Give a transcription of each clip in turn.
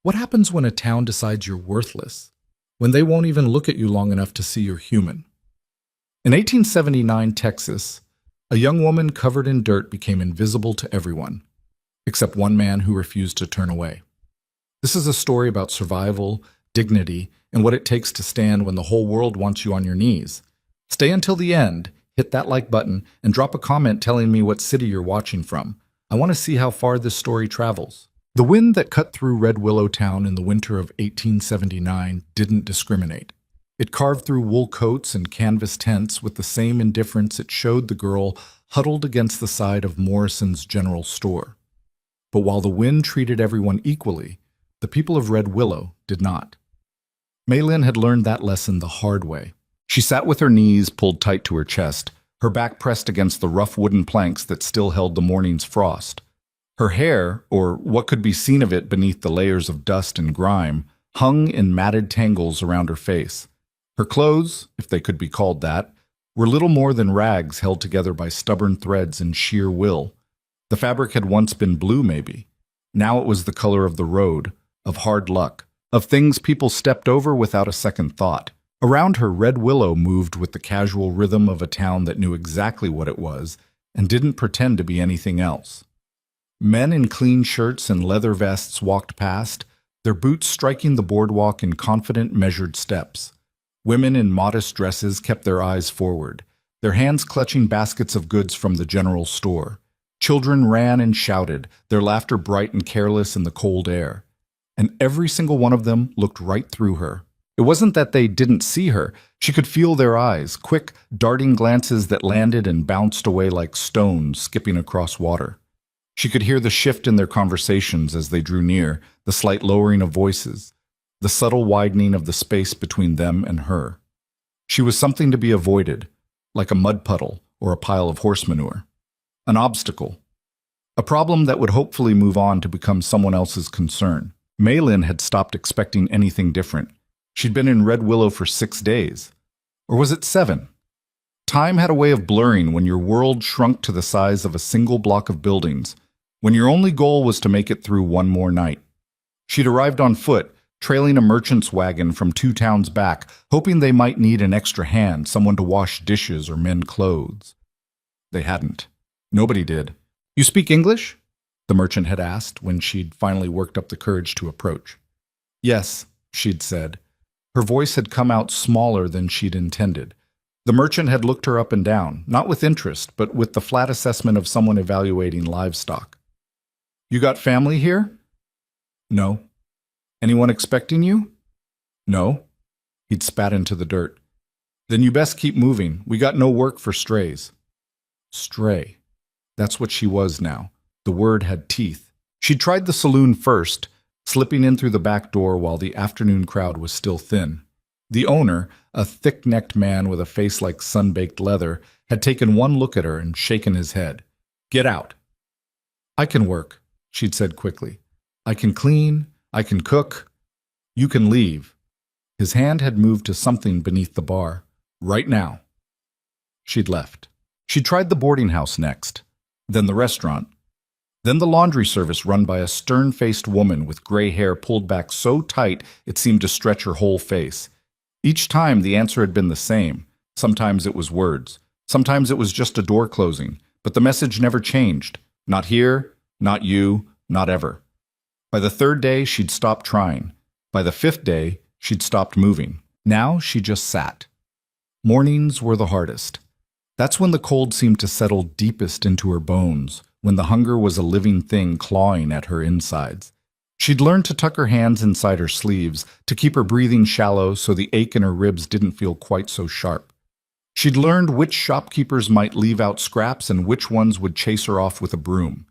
What happens when a town decides you're worthless? When they won't even look at you long enough to see you're human? In 1879 Texas, a young woman covered in dirt became invisible to everyone, except one man who refused to turn away. This is a story about survival, dignity, and what it takes to stand when the whole world wants you on your knees. Stay until the end, hit that like button, and drop a comment telling me what city you're watching from. I want to see how far this story travels. The wind that cut through Red Willow Town in the winter of 1879 didn't discriminate. It carved through wool coats and canvas tents with the same indifference it showed the girl huddled against the side of Morrison's General Store. But while the wind treated everyone equally, the people of Red Willow did not. Maylin had learned that lesson the hard way. She sat with her knees pulled tight to her chest, her back pressed against the rough wooden planks that still held the morning's frost. Her hair, or what could be seen of it beneath the layers of dust and grime, hung in matted tangles around her face. Her clothes, if they could be called that, were little more than rags held together by stubborn threads and sheer will. The fabric had once been blue, maybe. Now it was the color of the road, of hard luck, of things people stepped over without a second thought. Around her, Red Willow moved with the casual rhythm of a town that knew exactly what it was and didn't pretend to be anything else. Men in clean shirts and leather vests walked past, their boots striking the boardwalk in confident, measured steps. Women in modest dresses kept their eyes forward, their hands clutching baskets of goods from the general store. Children ran and shouted, their laughter bright and careless in the cold air. And every single one of them looked right through her. It wasn't that they didn't see her. She could feel their eyes, quick, darting glances that landed and bounced away like stones skipping across water. She could hear the shift in their conversations as they drew near, the slight lowering of voices, the subtle widening of the space between them and her. She was something to be avoided, like a mud puddle or a pile of horse manure. An obstacle. A problem that would hopefully move on to become someone else's concern. Maylin had stopped expecting anything different. She'd been in Red Willow for 6 days. Or was it 7? Time had a way of blurring when your world shrunk to the size of a single block of buildings, when your only goal was to make it through one more night. She'd arrived on foot, trailing a merchant's wagon from 2 towns back, hoping they might need an extra hand, someone to wash dishes or mend clothes. They hadn't. Nobody did. "You speak English?" the merchant had asked when she'd finally worked up the courage to approach. "Yes," she'd said. Her voice had come out smaller than she'd intended. The merchant had looked her up and down, not with interest, but with the flat assessment of someone evaluating livestock. "You got family here?" "No." "Anyone expecting you?" "No." He'd spat into the dirt. "Then you best keep moving. We got no work for strays." Stray. That's what she was now. The word had teeth. She'd tried the saloon first, slipping in through the back door while the afternoon crowd was still thin. The owner, a thick-necked man with a face like sun-baked leather, had taken one look at her and shaken his head. "Get out." "I can work," she'd said quickly. "I can clean, I can cook. You can leave." His hand had moved to something beneath the bar. "Right now." She'd left. She tried the boarding house next, then the restaurant, then the laundry service run by a stern-faced woman with gray hair pulled back so tight it seemed to stretch her whole face. Each time the answer had been the same. Sometimes it was words. Sometimes it was just a door closing, but the message never changed. Not here, not you, not ever. By the 3rd day, she'd stopped trying. By the 5th day, she'd stopped moving. Now she just sat. Mornings were the hardest. That's when the cold seemed to settle deepest into her bones, when the hunger was a living thing clawing at her insides. She'd learned to tuck her hands inside her sleeves, to keep her breathing shallow so the ache in her ribs didn't feel quite so sharp. She'd learned which shopkeepers might leave out scraps and which ones would chase her off with a broom.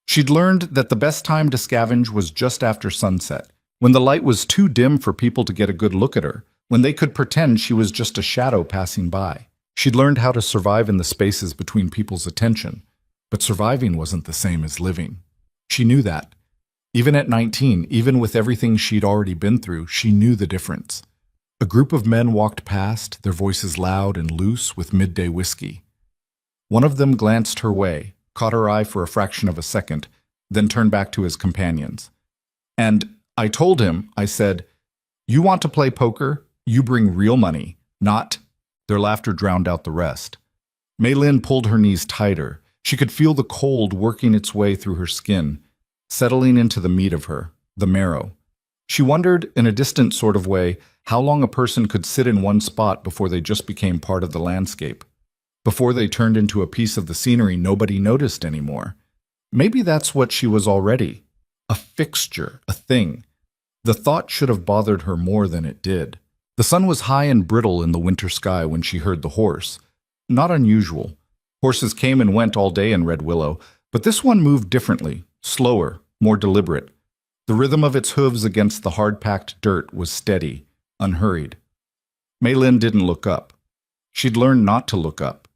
She'd learned that the best time to scavenge was just after sunset, when the light was too dim for people to get a good look at her, when they could pretend she was just a shadow passing by. She'd learned how to survive in the spaces between people's attention, but surviving wasn't the same as living. She knew that. Even at 19, even with everything she'd already been through, she knew the difference. A group of men walked past, their voices loud and loose with midday whiskey. One of them glanced her way, caught her eye for a fraction of a second, then turned back to his companions. And I told him, I said, "You want to play poker? You bring real money, not—" Their laughter drowned out the rest. Mei Lin pulled her knees tighter. She could feel the cold working its way through her skin, settling into the meat of her, the marrow. She wondered, in a distant sort of way, how long a person could sit in one spot before they just became part of the landscape, before they turned into a piece of the scenery nobody noticed anymore. Maybe that's what she was already. A fixture, a thing. The thought should have bothered her more than it did. The sun was high and brittle in the winter sky when she heard the horse. Not unusual. Horses came and went all day in Red Willow, but this one moved differently, slower, more deliberate. The rhythm of its hooves against the hard-packed dirt was steady, unhurried. Mei Lin didn't look up. She'd learned not to look up.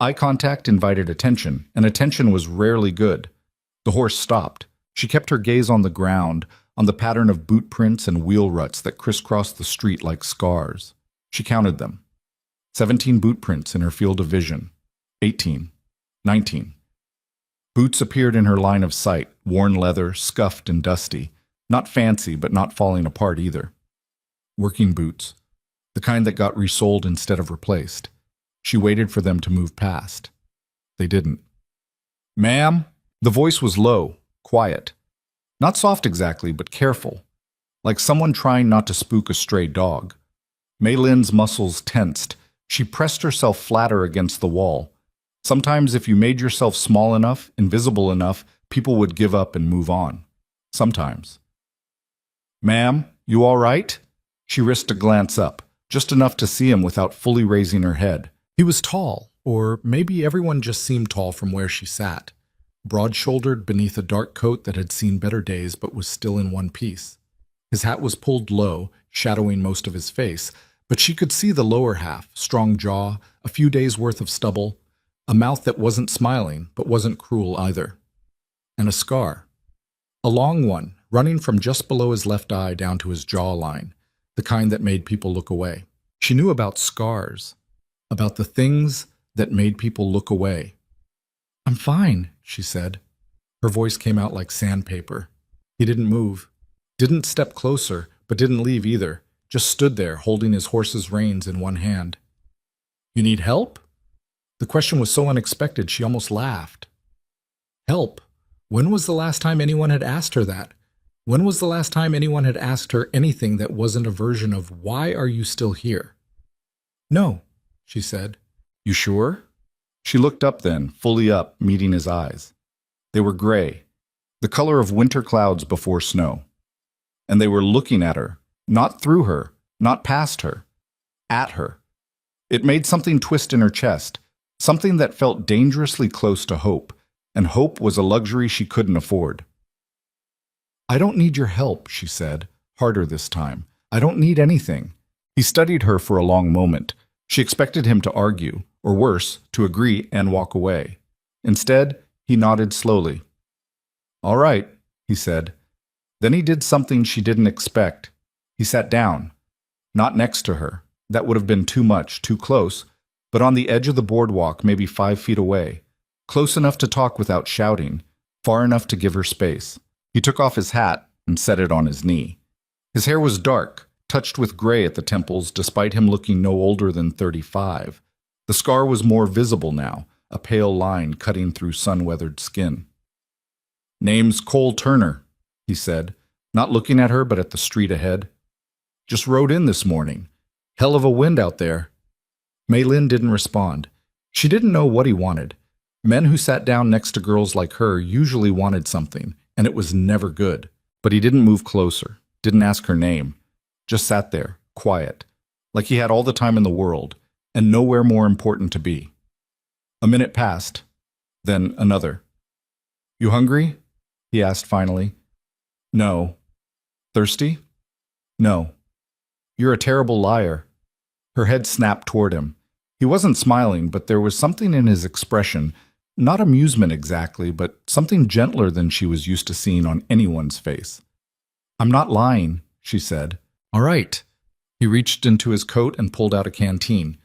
Eye contact invited attention, and attention was rarely good. The horse stopped. She kept her gaze on the ground, on the pattern of boot prints and wheel ruts that crisscrossed the street like scars. She counted them. 17 boot prints in her field of vision. 18. 19. Boots appeared in her line of sight, worn leather, scuffed and dusty. Not fancy, but not falling apart either. Working boots. The kind that got resold instead of replaced. She waited for them to move past. They didn't. "Ma'am?" The voice was low, quiet. Not soft exactly, but careful. Like someone trying not to spook a stray dog. Mei Lin's muscles tensed. She pressed herself flatter against the wall. Sometimes if you made yourself small enough, invisible enough, people would give up and move on. Sometimes. "Ma'am, you all right?" She risked a glance up, just enough to see him without fully raising her head. He was tall, or maybe everyone just seemed tall from where she sat. Broad-shouldered beneath a dark coat that had seen better days but was still in one piece. His hat was pulled low, shadowing most of his face, but she could see the lower half, strong jaw, a few days' worth of stubble, a mouth that wasn't smiling but wasn't cruel either. And a scar. A long one, running from just below his left eye down to his jawline, the kind that made people look away. She knew about scars, about the things that made people look away. "I'm fine," she said. Her voice came out like sandpaper. He didn't move, didn't step closer, but didn't leave either, just stood there holding his horse's reins in one hand. "You need help?" The question was so unexpected she almost laughed. Help? When was the last time anyone had asked her that? When was the last time anyone had asked her anything that wasn't a version of, "Why are you still here?" "No," she said. "You sure?" She looked up then, fully up, meeting his eyes. They were gray, the color of winter clouds before snow. And they were looking at her, not through her, not past her, at her. It made something twist in her chest, something that felt dangerously close to hope, and hope was a luxury she couldn't afford. "I don't need your help," she said, harder this time. "I don't need anything." He studied her for a long moment. She expected him to argue, or worse, to agree and walk away. Instead, he nodded slowly. "All right," he said. Then he did something she didn't expect. He sat down, not next to her. That would have been too much, too close, but on the edge of the boardwalk, maybe 5 feet away, close enough to talk without shouting, far enough to give her space. He took off his hat and set it on his knee. His hair was dark, touched with gray at the temples, despite him looking no older than 35. The scar was more visible now, a pale line cutting through sun-weathered skin. "Name's Cole Turner," he said, not looking at her but at the street ahead. "Just rode in this morning. Hell of a wind out there." Mei Lin didn't respond. She didn't know what he wanted. Men who sat down next to girls like her usually wanted something, and it was never good. But he didn't move closer, didn't ask her name, just sat there, quiet, like he had all the time in the world, and nowhere more important to be. A minute passed, then another. "You hungry?" he asked finally. "No." "Thirsty?" "No." "You're a terrible liar." Her head snapped toward him. He wasn't smiling, but there was something in his expression, not amusement exactly, but something gentler than she was used to seeing on anyone's face. "I'm not lying," she said. "All right." He reached into his coat and pulled out a canteen,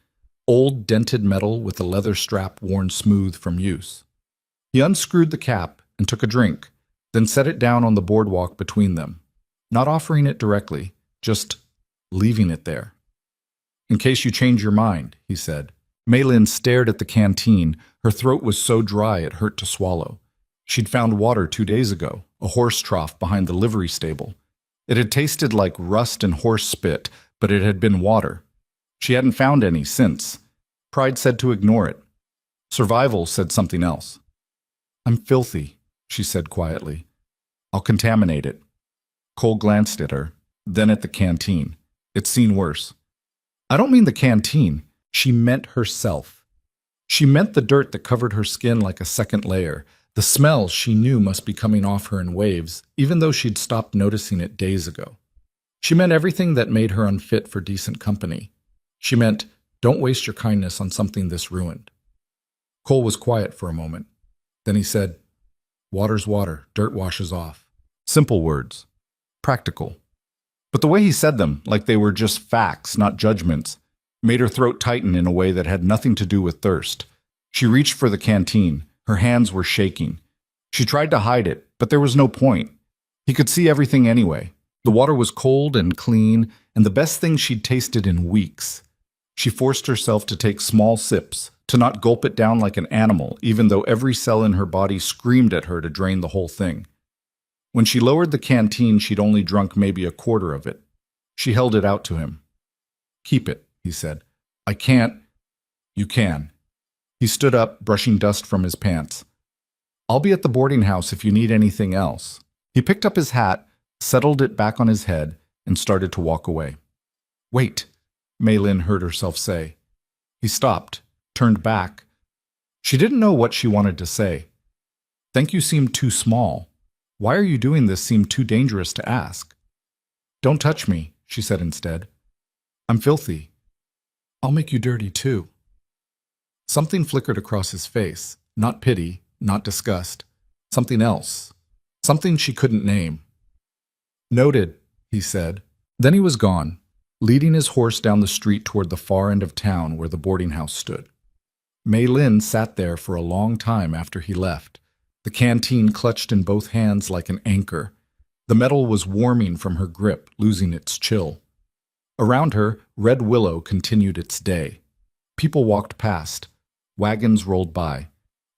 old dented metal with a leather strap worn smooth from use. He unscrewed the cap and took a drink, then set it down on the boardwalk between them. not offering it directly, just leaving it there. In case you change your mind, he said. Maylin stared at the canteen. Her throat was so dry it hurt to swallow. She'd found water 2 days ago, a horse trough behind the livery stable. It had tasted like rust and horse spit, but it had been water. She hadn't found any since. Pride said to ignore it. Survival said something else. I'm filthy, she said quietly. I'll contaminate it. Cole glanced at her, then at the canteen. It's seen worse. I don't mean the canteen. She meant herself. She meant the dirt that covered her skin like a second layer. The smell she knew must be coming off her in waves, even though she'd stopped noticing it days ago. She meant everything that made her unfit for decent company. She meant, don't waste your kindness on something this ruined. Cole was quiet for a moment. Then he said, water's water, dirt washes off. Simple words. Practical. But the way he said them, like they were just facts, not judgments, made her throat tighten in a way that had nothing to do with thirst. She reached for the canteen. Her hands were shaking. She tried to hide it, but there was no point. He could see everything anyway. The water was cold and clean, and the best thing she'd tasted in weeks. She forced herself to take small sips, to not gulp it down like an animal, even though every cell in her body screamed at her to drain the whole thing. When she lowered the canteen, she'd only drunk maybe a quarter of it. She held it out to him. Keep it, he said. I can't. You can. He stood up, brushing dust from his pants. I'll be at the boarding house if you need anything else. He picked up his hat, settled it back on his head, and started to walk away. Wait, Maylin heard herself say. He stopped, turned back. She didn't know what she wanted to say. Think you seem too small. Why are you doing this seem too dangerous to ask? Don't touch me, she said instead. I'm filthy. I'll make you dirty too. Something flickered across his face, not pity, not disgust. Something else. Something she couldn't name. Noted, he said. Then he was gone, leading his horse down the street toward the far end of town where the boarding house stood. Maylin sat there for a long time after he left, the canteen clutched in both hands like an anchor. The metal was warming from her grip, losing its chill. Around her, Red Willow continued its day. People walked past. Wagons rolled by.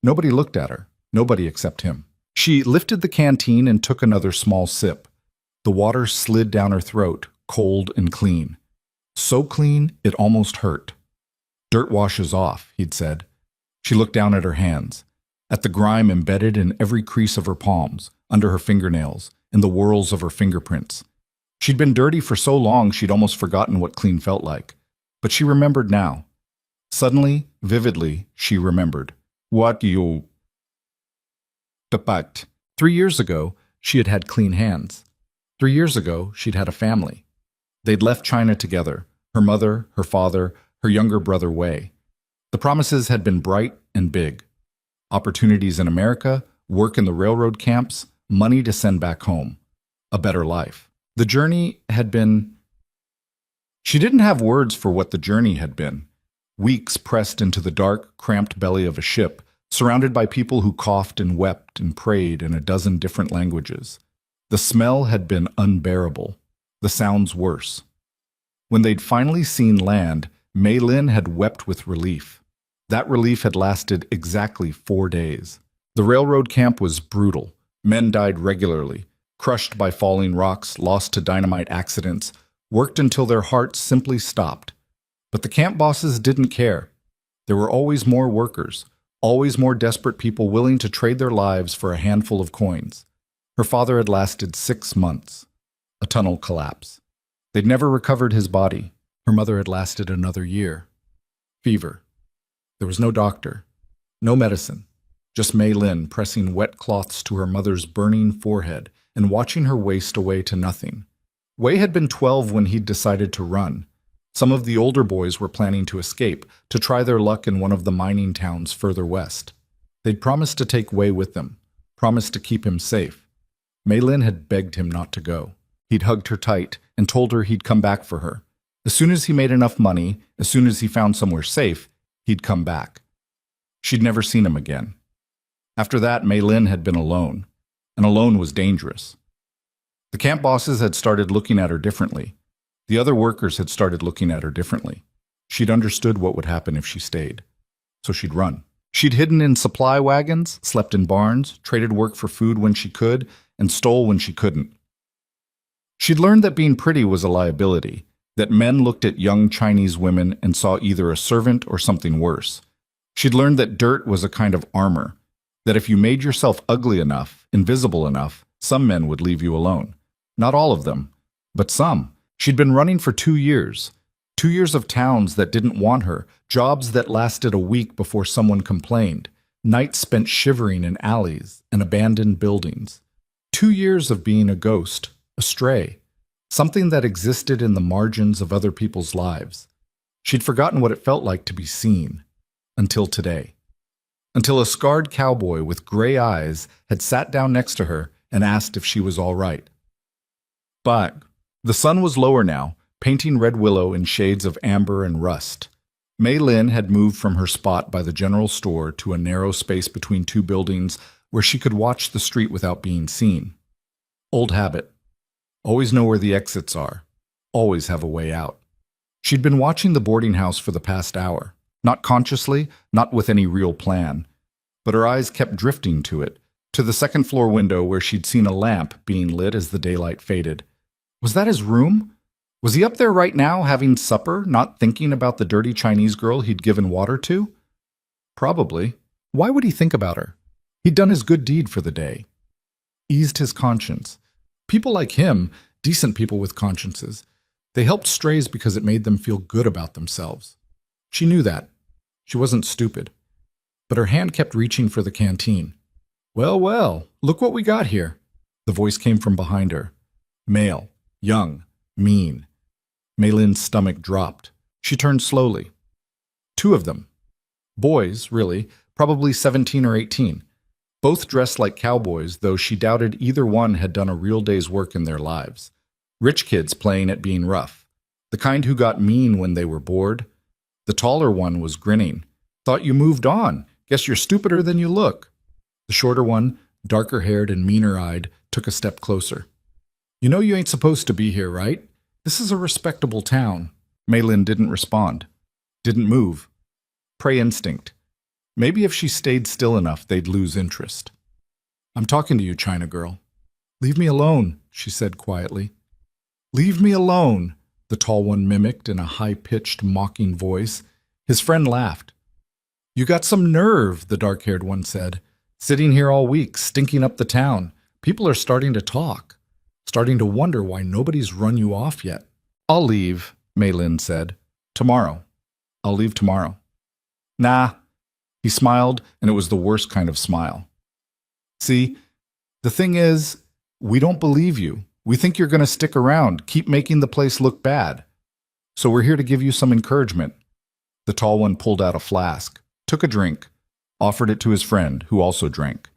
Nobody looked at her, nobody except him. She lifted the canteen and took another small sip. The water slid down her throat, cold and clean. So clean, it almost hurt. Dirt washes off, he'd said. She looked down at her hands, at the grime embedded in every crease of her palms, under her fingernails, in the whorls of her fingerprints. She'd been dirty for so long she'd almost forgotten what clean felt like. But she remembered now. Suddenly, vividly, she remembered. What you... But 3 years ago, she had had clean hands. 3 years ago, she'd had a family. They'd left China together, her mother, her father, her younger brother Wei. The promises had been bright and big. Opportunities in America, work in the railroad camps, money to send back home. A better life. The journey had been... She didn't have words for what the journey had been. Weeks pressed into the dark, cramped belly of a ship, surrounded by people who coughed and wept and prayed in a dozen different languages. The smell had been unbearable, the sounds worse. When they'd finally seen land, Maylin had wept with relief. That relief had lasted exactly 4 days. The railroad camp was brutal. Men died regularly, crushed by falling rocks, lost to dynamite accidents, worked until their hearts simply stopped. But the camp bosses didn't care. There were always more workers, always more desperate people willing to trade their lives for a handful of coins. Her father had lasted 6 months. A tunnel collapse. They'd never recovered his body. Her mother had lasted another year. Fever. There was no doctor, no medicine, just Maylin pressing wet cloths to her mother's burning forehead and watching her waste away to nothing. Wei had been 12 when he'd decided to run. Some of the older boys were planning to escape, to try their luck in one of the mining towns further west. They'd promised to take Wei with them, promised to keep him safe. Maylin had begged him not to go. He'd hugged her tight and told her he'd come back for her. As soon as he made enough money, as soon as he found somewhere safe, he'd come back. She'd never seen him again. After that, Maylin had been alone, and alone was dangerous. The camp bosses had started looking at her differently. The other workers had started looking at her differently. She'd understood what would happen if she stayed. So she'd run. She'd hidden in supply wagons, slept in barns, traded work for food when she could, and stole when she couldn't. She'd learned that being pretty was a liability, that men looked at young Chinese women and saw either a servant or something worse. She'd learned that dirt was a kind of armor, that if you made yourself ugly enough, invisible enough, some men would leave you alone. Not all of them, but some. She'd been running for 2 years. 2 years of towns that didn't want her, jobs that lasted a week before someone complained, nights spent shivering in alleys and abandoned buildings. 2 years of being a ghost, a stray, something that existed in the margins of other people's lives. She'd forgotten what it felt like to be seen, until today. Until a scarred cowboy with gray eyes had sat down next to her and asked if she was all right. But the sun was lower now, painting Red Willow in shades of amber and rust. Mei Lin had moved from her spot by the general store to a narrow space between two buildings where she could watch the street without being seen. Old habit. Always know where the exits are. Always have a way out. She'd been watching the boarding house for the past hour. Not consciously, not with any real plan. But her eyes kept drifting to it, to the second-floor window where she'd seen a lamp being lit as the daylight faded. Was that his room? Was he up there right now having supper, not thinking about the dirty Chinese girl he'd given water to? Probably. Why would he think about her? He'd done his good deed for the day. Eased his conscience. People like him, decent people with consciences, they helped strays because it made them feel good about themselves. She knew that. She wasn't stupid. But her hand kept reaching for the canteen. Well, well, look what we got here. The voice came from behind her. Male, young, mean. Mei Lin's stomach dropped. She turned slowly. 2 of them. Boys, really, probably 17 or 18. Both dressed like cowboys, though she doubted either one had done a real day's work in their lives. Rich kids playing at being rough. The kind who got mean when they were bored. The taller one was grinning. Thought you moved on. Guess you're stupider than you look. The shorter one, darker-haired and meaner-eyed, took a step closer. You know you ain't supposed to be here, right? This is a respectable town. Mei Lin didn't respond. Didn't move. Prey instinct. Maybe if she stayed still enough, they'd lose interest. I'm talking to you, China girl. Leave me alone, she said quietly. Leave me alone, the tall one mimicked in a high-pitched, mocking voice. His friend laughed. You got some nerve, the dark-haired one said. Sitting here all week, stinking up the town. People are starting to talk. Starting to wonder why nobody's run you off yet. I'll leave, Mei Lin said. Tomorrow. I'll leave tomorrow. Nah. He smiled, and it was the worst kind of smile. See, the thing is, we don't believe you. We think you're going to stick around, keep making the place look bad. So we're here to give you some encouragement. The tall one pulled out a flask, took a drink, offered it to his friend, who also drank.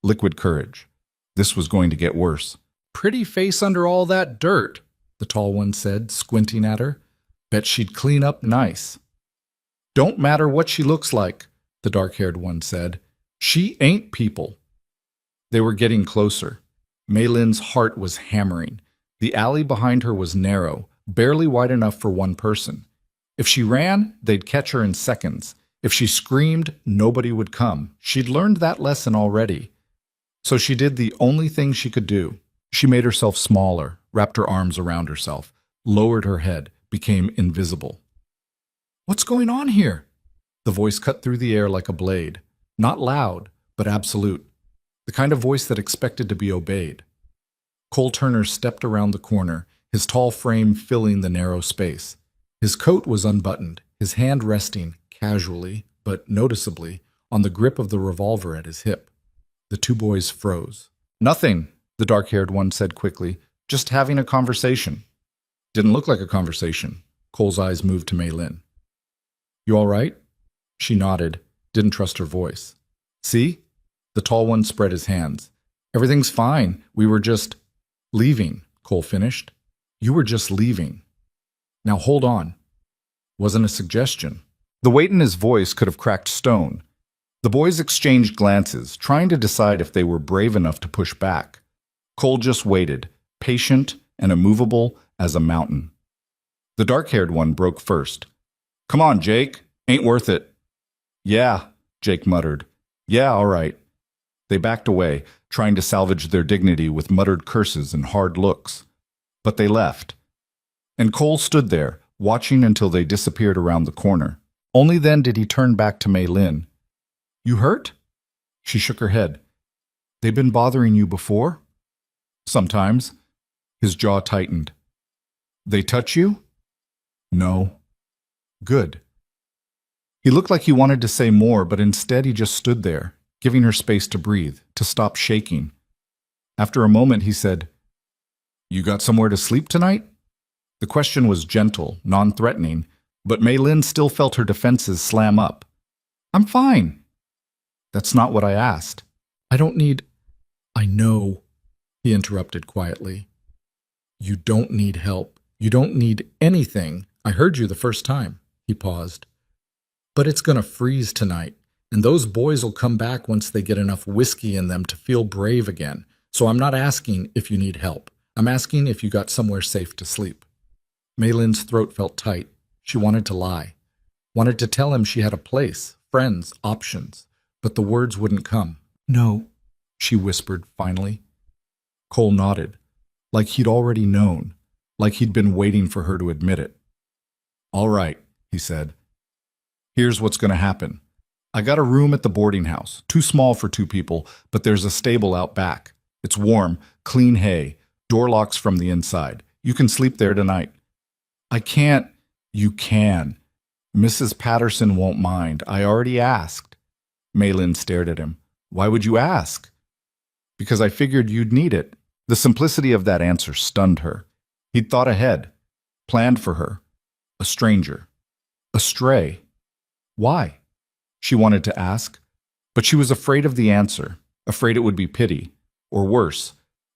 Liquid courage. This was going to get worse. Pretty face under all that dirt, the tall one said, squinting at her. Bet she'd clean up nice. Don't matter what she looks like, the dark-haired one said. She ain't people. They were getting closer. Mei Lin's heart was hammering. The alley behind her was narrow, barely wide enough for one person. If she ran, they'd catch her in seconds. If she screamed, nobody would come. She'd learned that lesson already. So she did the only thing she could do. She made herself smaller, wrapped her arms around herself, lowered her head, became invisible. What's going on here? The voice cut through the air like a blade. Not loud, but absolute. The kind of voice that expected to be obeyed. Cole Turner stepped around the corner, his tall frame filling the narrow space. His coat was unbuttoned, his hand resting, casually, but noticeably, on the grip of the revolver at his hip. The 2 boys froze. Nothing, the dark-haired one said quickly. Just having a conversation. Didn't look like a conversation. Cole's eyes moved to Mei Lin. You all right? She nodded, didn't trust her voice. See? The tall one spread his hands. Everything's fine. We were just leaving, Cole finished. You were just leaving. Now hold on. Wasn't a suggestion. The weight in his voice could have cracked stone. The boys exchanged glances, trying to decide if they were brave enough to push back. Cole just waited, patient and immovable as a mountain. The dark-haired one broke first. "Come on, Jake. Ain't worth it." "Yeah," Jake muttered. "Yeah, all right." They backed away, trying to salvage their dignity with muttered curses and hard looks. But they left. And Cole stood there, watching until they disappeared around the corner. Only then did he turn back to Mei Lin. "You hurt?" She shook her head. "They've been bothering you before?" "Sometimes." His jaw tightened. "They touch you?" "No." "Good." He looked like he wanted to say more, but instead he just stood there, giving her space to breathe, to stop shaking. After a moment, he said, "You got somewhere to sleep tonight?" The question was gentle, non-threatening, but Mei Lin still felt her defenses slam up. "I'm fine." "That's not what I asked." "I don't need—" "I know," he interrupted quietly. "You don't need help. You don't need anything. I heard you the first time." He paused. "But it's gonna freeze tonight, and those boys will come back once they get enough whiskey in them to feel brave again. So I'm not asking if you need help. I'm asking if you got somewhere safe to sleep." Mei Lin's throat felt tight. She wanted to lie. Wanted to tell him she had a place, friends, options. But the words wouldn't come. "No," she whispered finally. Cole nodded, like he'd already known, like he'd been waiting for her to admit it. "All right," he said. "Here's what's going to happen. I got a room at the boarding house, too small for 2 people, but there's a stable out back. It's warm, clean hay, door locks from the inside. You can sleep there tonight." "I can't." "You can. Mrs. Patterson won't mind. I already asked." Mei Lin stared at him. "Why would you ask?" "Because I figured you'd need it." The simplicity of that answer stunned her. He'd thought ahead, planned for her. A stranger. A stray. Why? She wanted to ask, but she was afraid of the answer, afraid it would be pity, or worse,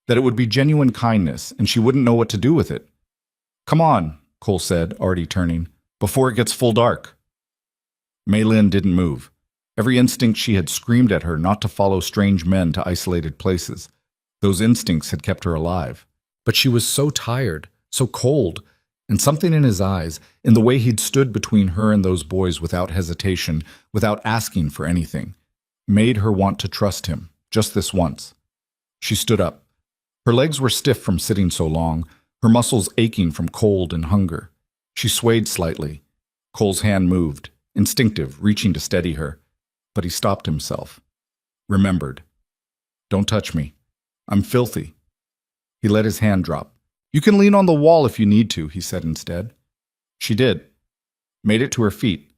that it would be genuine kindness and she wouldn't know what to do with it. "Come on," Cole said, already turning, "before it gets full dark." Mei Lin didn't move. Every instinct she had screamed at her not to follow strange men to isolated places. Those instincts had kept her alive. But she was so tired, so cold, and something in his eyes, in the way he'd stood between her and those boys without hesitation, without asking for anything, made her want to trust him, just this once. She stood up. Her legs were stiff from sitting so long, her muscles aching from cold and hunger. She swayed slightly. Cole's hand moved, instinctive, reaching to steady her. But he stopped himself. Remembered. "Don't touch me. I'm filthy." He let his hand drop. "You can lean on the wall if you need to," he said instead. She did. Made it to her feet.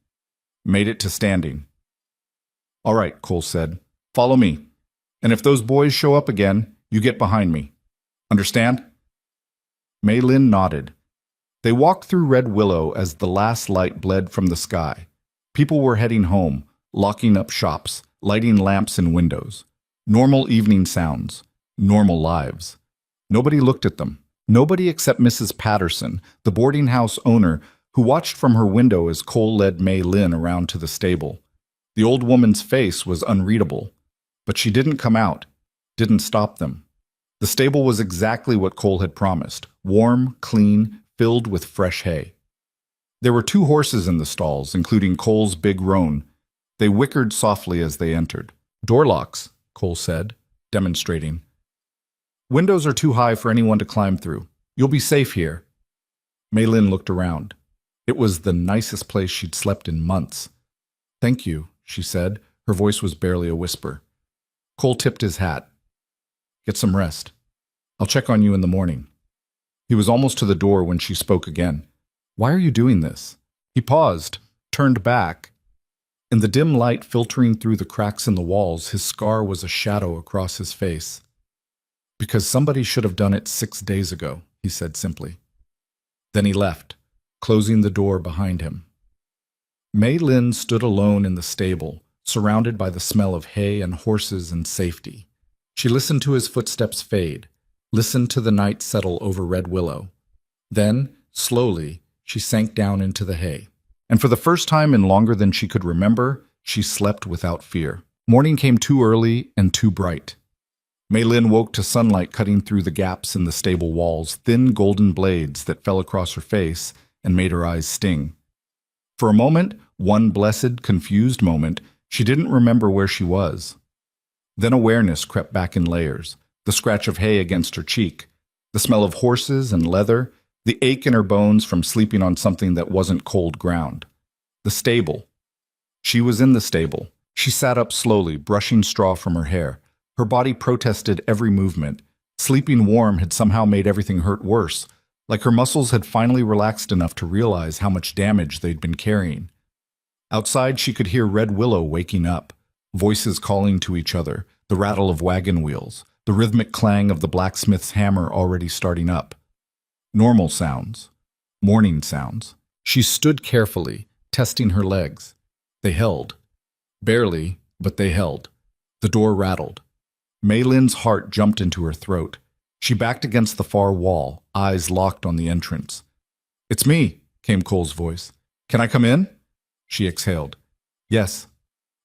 Made it to standing. "All right," Cole said. "Follow me. And if those boys show up again, you get behind me. Understand?" Mei Lin nodded. They walked through Red Willow as the last light bled from the sky. People were heading home, locking up shops, lighting lamps in windows. Normal evening sounds. Normal lives. Nobody looked at them. Nobody except Mrs. Patterson, the boarding house owner, who watched from her window as Cole led Mei Lin around to the stable. The old woman's face was unreadable, but she didn't come out, didn't stop them. The stable was exactly what Cole had promised, warm, clean, filled with fresh hay. There were 2 horses in the stalls, including Cole's big roan. They whickered softly as they entered. "Door locks," Cole said, demonstrating. "Windows are too high for anyone to climb through. You'll be safe here." Mei Lin looked around. It was the nicest place she'd slept in months. "Thank you," she said. Her voice was barely a whisper. Cole tipped his hat. "Get some rest. I'll check on you in the morning." He was almost to the door when she spoke again. "Why are you doing this?" He paused, turned back. In the dim light filtering through the cracks in the walls, his scar was a shadow across his face. "Because somebody should have done it 6 days ago," he said simply. Then he left, closing the door behind him. Mei Lin stood alone in the stable, surrounded by the smell of hay and horses and safety. She listened to his footsteps fade, listened to the night settle over Red Willow. Then, slowly, she sank down into the hay. And for the first time in longer than she could remember, she slept without fear. Morning came too early and too bright. Maylin woke to sunlight cutting through the gaps in the stable walls, thin golden blades that fell across her face and made her eyes sting. For a moment, one blessed, confused moment, she didn't remember where she was. Then awareness crept back in layers, the scratch of hay against her cheek, the smell of horses and leather, the ache in her bones from sleeping on something that wasn't cold ground. The stable. She was in the stable. She sat up slowly, brushing straw from her hair. Her body protested every movement. Sleeping warm had somehow made everything hurt worse, like her muscles had finally relaxed enough to realize how much damage they'd been carrying. Outside, she could hear Red Willow waking up, voices calling to each other, the rattle of wagon wheels, the rhythmic clang of the blacksmith's hammer already starting up. Normal sounds. Morning sounds. She stood carefully, testing her legs. They held. Barely, but they held. The door rattled. Maylin's heart jumped into her throat. She backed against the far wall, eyes locked on the entrance. "It's me," came Cole's voice. "Can I come in?" She exhaled. "Yes."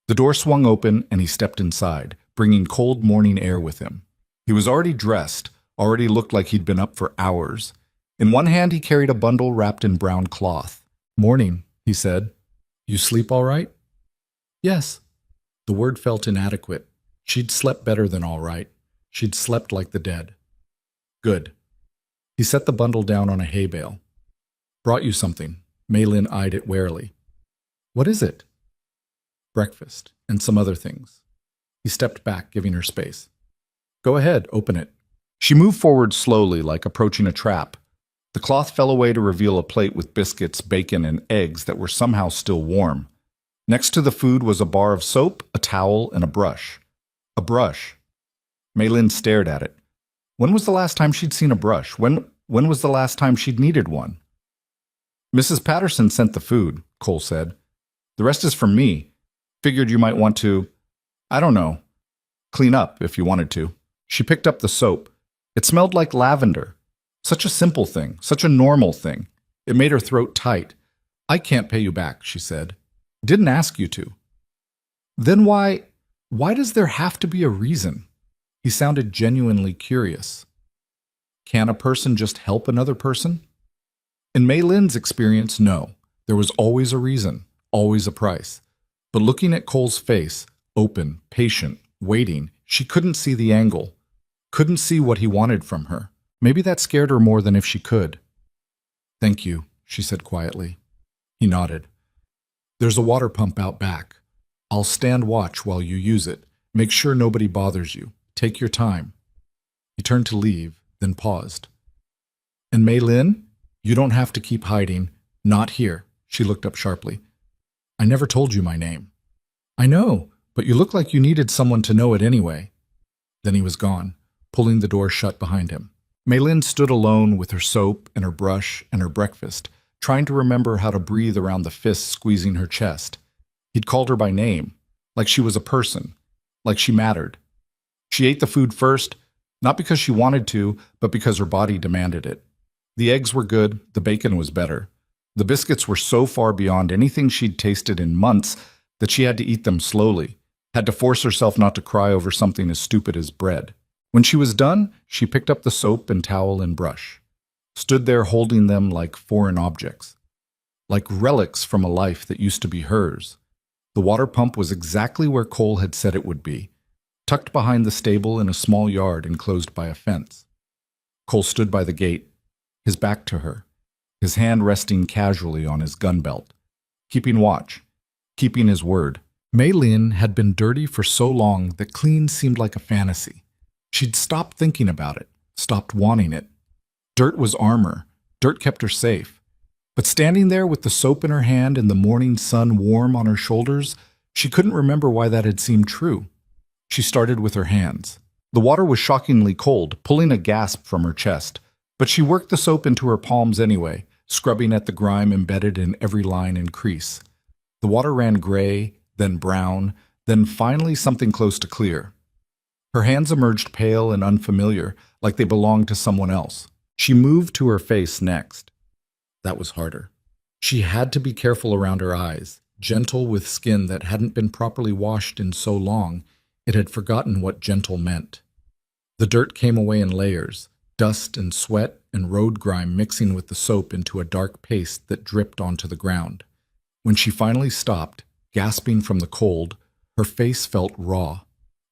The door swung open and he stepped inside, bringing cold morning air with him. He was already dressed, already looked like he'd been up for hours. In one hand he carried a bundle wrapped in brown cloth. "Morning," he said. "You sleep all right?" "Yes." The word felt inadequate. She'd slept better than all right. She'd slept like the dead. "Good." He set the bundle down on a hay bale. "Brought you something." Maylin eyed it warily. "What is it?" "Breakfast, and some other things." He stepped back, giving her space. "Go ahead, open it." She moved forward slowly, like approaching a trap. The cloth fell away to reveal a plate with biscuits, bacon, and eggs that were somehow still warm. Next to the food was a bar of soap, a towel, and a brush. A brush. Maylin stared at it. When was the last time she'd seen a brush? When was the last time she'd needed one? "Mrs. Patterson sent the food," Cole said. "The rest is from me. Figured you might want to, I don't know, clean up if you wanted to." She picked up the soap. It smelled like lavender. Such a simple thing, such a normal thing. It made her throat tight. "I can't pay you back," she said. "Didn't ask you to." "Then why does there have to be a reason?" He sounded genuinely curious. Can a person just help another person? In Maylin's experience, no. There was always a reason, always a price. But looking at Cole's face, open, patient, waiting, she couldn't see the angle, couldn't see what he wanted from her. Maybe that scared her more than if she could. "Thank you," she said quietly. He nodded. "There's a water pump out back. I'll stand watch while you use it. Make sure nobody bothers you. Take your time." He turned to leave, then paused. "And Maylin, you don't have to keep hiding. Not here." She looked up sharply. "I never told you my name." "I know, but you look like you needed someone to know it anyway." Then he was gone, pulling the door shut behind him. Maylin stood alone with her soap and her brush and her breakfast, trying to remember how to breathe around the fists squeezing her chest. He'd called her by name, like she was a person, like she mattered. She ate the food first, not because she wanted to, but because her body demanded it. The eggs were good, the bacon was better. The biscuits were so far beyond anything she'd tasted in months that she had to eat them slowly, had to force herself not to cry over something as stupid as bread. When she was done, she picked up the soap and towel and brush, stood there holding them like foreign objects, like relics from a life that used to be hers. The water pump was exactly where Cole had said it would be, tucked behind the stable in a small yard enclosed by a fence. Cole stood by the gate, his back to her, his hand resting casually on his gun belt, keeping watch, keeping his word. Maylin had been dirty for so long that clean seemed like a fantasy. She'd stopped thinking about it, stopped wanting it. Dirt was armor. Dirt kept her safe. But standing there with the soap in her hand and the morning sun warm on her shoulders, she couldn't remember why that had seemed true. She started with her hands. The water was shockingly cold, pulling a gasp from her chest, but she worked the soap into her palms anyway, scrubbing at the grime embedded in every line and crease. The water ran gray, then brown, then finally something close to clear. Her hands emerged pale and unfamiliar, like they belonged to someone else. She moved to her face next. That was harder. She had to be careful around her eyes, gentle with skin that hadn't been properly washed in so long, it had forgotten what gentle meant. The dirt came away in layers, dust and sweat and road grime mixing with the soap into a dark paste that dripped onto the ground. When she finally stopped, gasping from the cold, her face felt raw,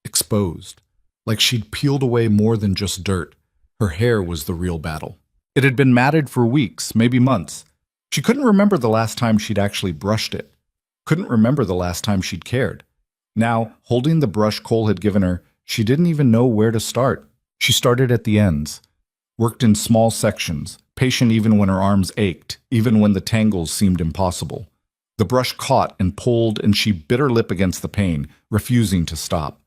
exposed, like she'd peeled away more than just dirt. Her hair was the real battle. It had been matted for weeks, maybe months. She couldn't remember the last time she'd actually brushed it. Couldn't remember the last time she'd cared. Now, holding the brush Cole had given her, she didn't even know where to start. She started at the ends, worked in small sections, patient even when her arms ached, even when the tangles seemed impossible. The brush caught and pulled, and she bit her lip against the pain, refusing to stop.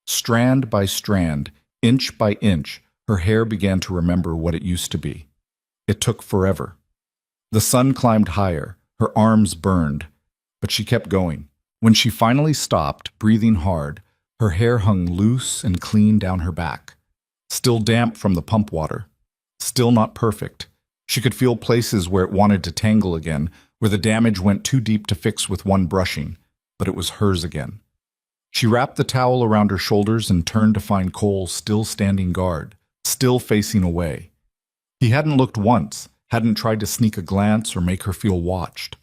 Strand by strand, inch by inch, her hair began to remember what it used to be. It took forever. The sun climbed higher, her arms burned, but she kept going. When she finally stopped, breathing hard, her hair hung loose and clean down her back. Still damp from the pump water. Still not perfect. She could feel places where it wanted to tangle again, where the damage went too deep to fix with one brushing, but it was hers again. She wrapped the towel around her shoulders and turned to find Cole still standing guard, still facing away. He hadn't looked once, hadn't tried to sneak a glance or make her feel watched.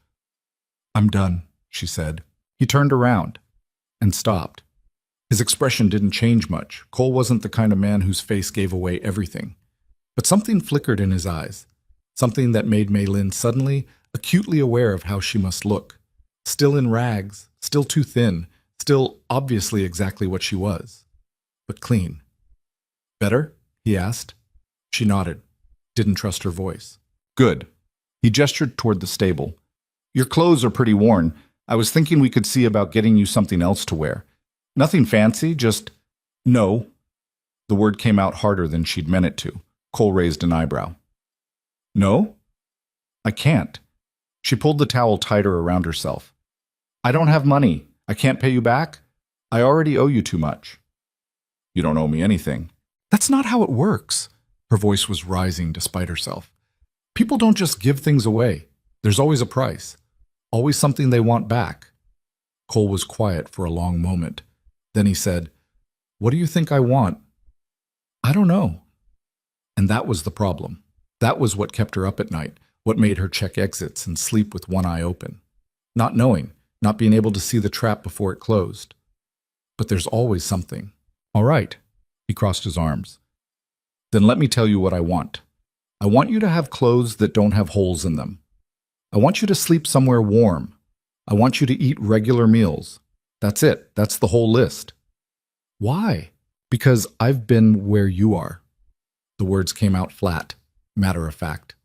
"I'm done," she said. He turned around and stopped. His expression didn't change much. Cole wasn't the kind of man whose face gave away everything. But something flickered in his eyes, something that made Maylin suddenly acutely aware of how she must look. Still in rags, still too thin, still obviously exactly what she was, but clean. "Better?" he asked. She nodded, didn't trust her voice. "Good." He gestured toward the stable. "Your clothes are pretty worn. I was thinking we could see about getting you something else to wear. Nothing fancy, just—" "No." The word came out harder than she'd meant it to. Cole raised an eyebrow. "No? I can't." She pulled the towel tighter around herself. "I don't have money. I can't pay you back. I already owe you too much." "You don't owe me anything." "That's not how it works." Her voice was rising despite herself. "People don't just give things away. There's always a price. Always something they want back." Cole was quiet for a long moment. Then he said, "What do you think I want?" "I don't know." And that was the problem. That was what kept her up at night, what made her check exits and sleep with one eye open. Not knowing, not being able to see the trap before it closed. But there's always something. "All right." He crossed his arms. "Then let me tell you what I want. I want you to have clothes that don't have holes in them. I want you to sleep somewhere warm. I want you to eat regular meals. That's it. That's the whole list." "Why?" "Because I've been where you are." The words came out flat, matter of fact.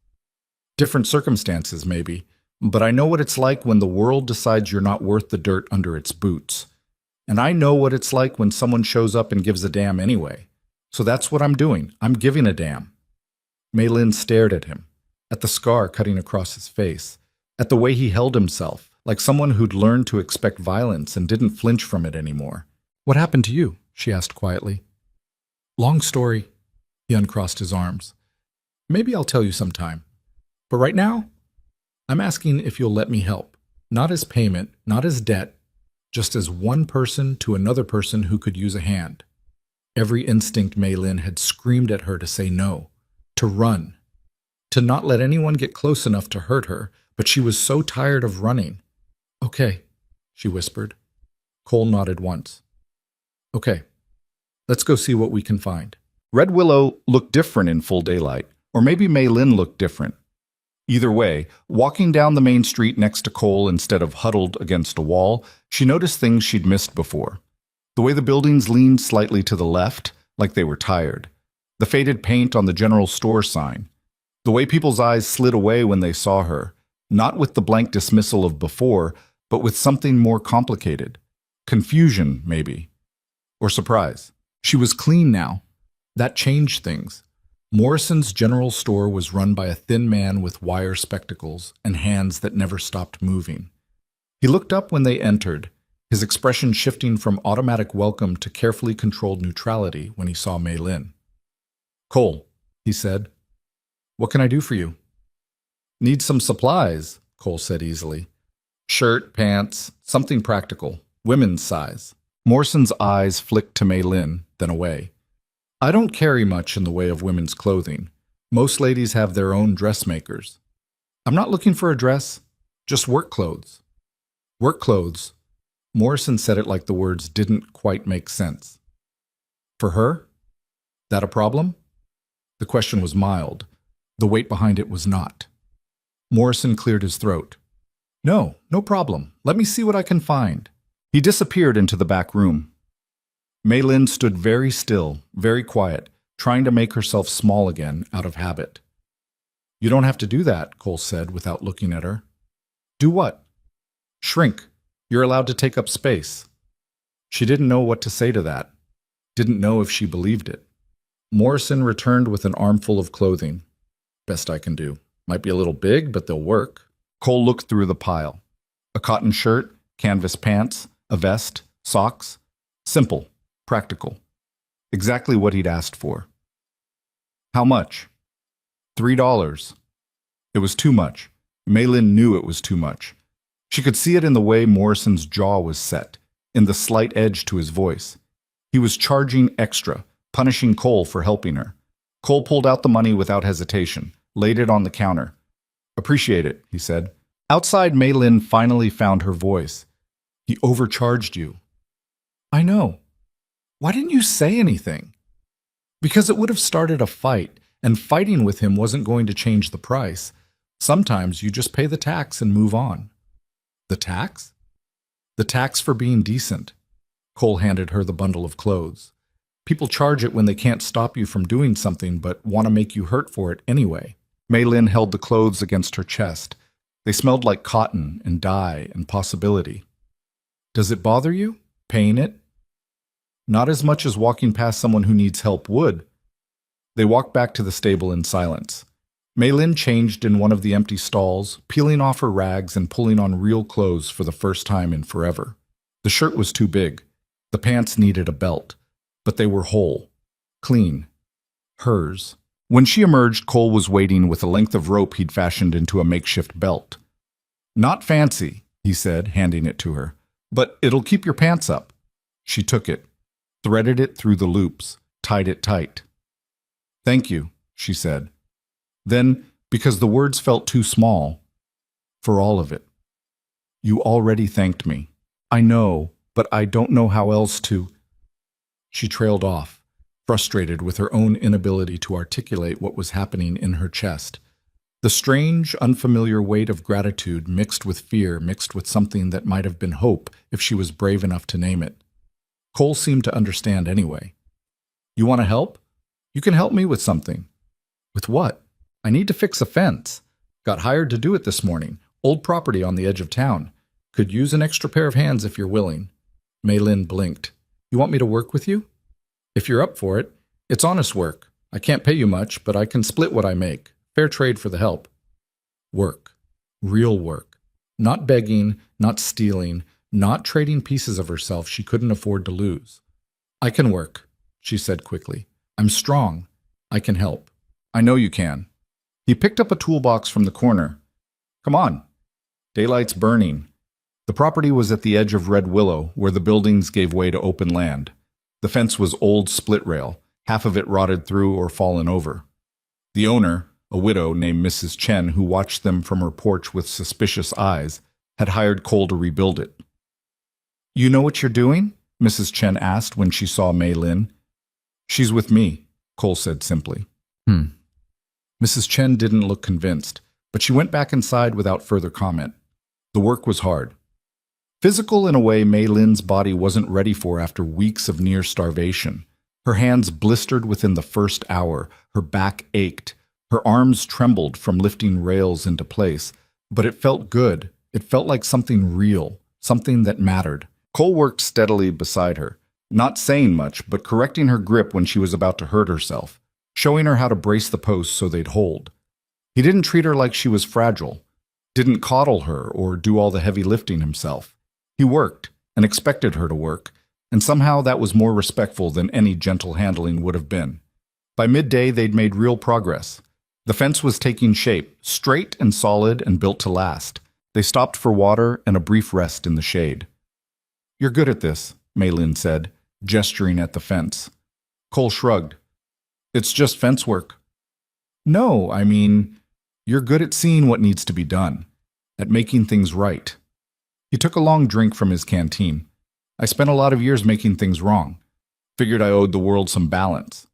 "Different circumstances, maybe, but I know what it's like when the world decides you're not worth the dirt under its boots. And I know what it's like when someone shows up and gives a damn anyway. So that's what I'm doing. I'm giving a damn." Maylin stared at him, at the scar cutting across his face, at the way he held himself, like someone who'd learned to expect violence and didn't flinch from it anymore. "What happened to you?" she asked quietly. "Long story." He uncrossed his arms. "Maybe I'll tell you sometime. But right now, I'm asking if you'll let me help. Not as payment, not as debt, just as one person to another person who could use a hand." Every instinct Maylin had screamed at her to say no, to run, to not let anyone get close enough to hurt her, but she was so tired of running. "Okay," she whispered. Cole nodded once. "Okay, let's go see what we can find." Red Willow looked different in full daylight, or maybe Maylin looked different. Either way, walking down the main street next to Cole instead of huddled against a wall, she noticed things she'd missed before. The way the buildings leaned slightly to the left, like they were tired. The faded paint on the general store sign. The way people's eyes slid away when they saw her, not with the blank dismissal of before, but with something more complicated. Confusion, maybe. Or surprise. She was clean now. That changed things. Morrison's general store was run by a thin man with wire spectacles and hands that never stopped moving. He looked up when they entered, his expression shifting from automatic welcome to carefully controlled neutrality when he saw Maylin. "Cole," he said. "What can I do for you?" "Need some supplies," Cole said easily. "Shirt, pants, something practical, women's size." Morrison's eyes flicked to Maylin, then away. I don't carry much in the way of women's clothing. Most ladies have their own dressmakers. I'm not looking for a dress, just work clothes. Work clothes. Morrison said it like the words didn't quite make sense. For her? That a problem? The question was mild. The weight behind it was not. Morrison cleared his throat. No, no problem. Let me see what I can find. He disappeared into the back room. Mei Lin stood very still, very quiet, trying to make herself small again out of habit. You don't have to do that, Cole said without looking at her. Do what? Shrink. You're allowed to take up space. She didn't know what to say to that. Didn't know if she believed it. Morrison returned with an armful of clothing. Best I can do. Might be a little big, but they'll work. Cole looked through the pile. A cotton shirt, canvas pants, a vest, socks. Simple, practical. Exactly what he'd asked for. How much? $3. It was too much. Mei Lin knew it was too much. She could see it in the way Morrison's jaw was set, in the slight edge to his voice. He was charging extra, punishing Cole for helping her. Cole pulled out the money without hesitation, laid it on the counter. Appreciate it, he said. Outside, Mei Lin finally found her voice. He overcharged you. I know. Why didn't you say anything? Because it would have started a fight, and fighting with him wasn't going to change the price. Sometimes you just pay the tax and move on. The tax? The tax for being decent. Cole handed her the bundle of clothes. People charge it when they can't stop you from doing something but want to make you hurt for it anyway. Mei Lin held the clothes against her chest. They smelled like cotton and dye and possibility. Does it bother you, paying it? Not as much as walking past someone who needs help would. They walked back to the stable in silence. Mei Lin changed in one of the empty stalls, peeling off her rags and pulling on real clothes for the first time in forever. The shirt was too big. The pants needed a belt. But they were whole. Clean. Hers. When she emerged, Cole was waiting with a length of rope he'd fashioned into a makeshift belt. Not fancy, he said, handing it to her, but it'll keep your pants up. She took it, threaded it through the loops, tied it tight. Thank you, she said. Then, because the words felt too small, for all of it. You already thanked me. I know, but I don't know how else to. She trailed off, frustrated with her own inability to articulate what was happening in her chest. The strange, unfamiliar weight of gratitude mixed with fear, mixed with something that might have been hope if she was brave enough to name it. Cole seemed to understand anyway. You want to help? You can help me with something. With what? I need to fix a fence. Got hired to do it this morning. Old property on the edge of town. Could use an extra pair of hands if you're willing. Mei Lin blinked. You want me to work with you? If you're up for it. It's honest work. I can't pay you much, but I can split what I make. Fair trade for the help. Work. Real work. Not begging, not stealing, not trading pieces of herself she couldn't afford to lose. I can work, she said quickly. I'm strong. I can help. I know you can. He picked up a toolbox from the corner. Come on. Daylight's burning. The property was at the edge of Red Willow, where the buildings gave way to open land. The fence was old split rail, half of it rotted through or fallen over. The owner, a widow named Mrs. Chen who watched them from her porch with suspicious eyes, had hired Cole to rebuild it. You know what you're doing? Mrs. Chen asked when she saw Mei Lin. She's with me, Cole said simply. Mrs. Chen didn't look convinced, but she went back inside without further comment. The work was hard. Physical in a way Mei Lin's body wasn't ready for after weeks of near starvation. Her hands blistered within the first hour, her back ached, her arms trembled from lifting rails into place, but it felt good. It felt like something real, something that mattered. Cole worked steadily beside her, not saying much, but correcting her grip when she was about to hurt herself, showing her how to brace the posts so they'd hold. He didn't treat her like she was fragile, didn't coddle her or do all the heavy lifting himself. He worked and expected her to work, and somehow that was more respectful than any gentle handling would have been. By midday, they'd made real progress. The fence was taking shape, straight and solid and built to last. They stopped for water and a brief rest in the shade. You're good at this, Mei Lin said, gesturing at the fence. Cole shrugged. It's just fence work. No, I mean, you're good at seeing what needs to be done, at making things right. He took a long drink from his canteen. I spent a lot of years making things wrong. Figured I owed the world some balance.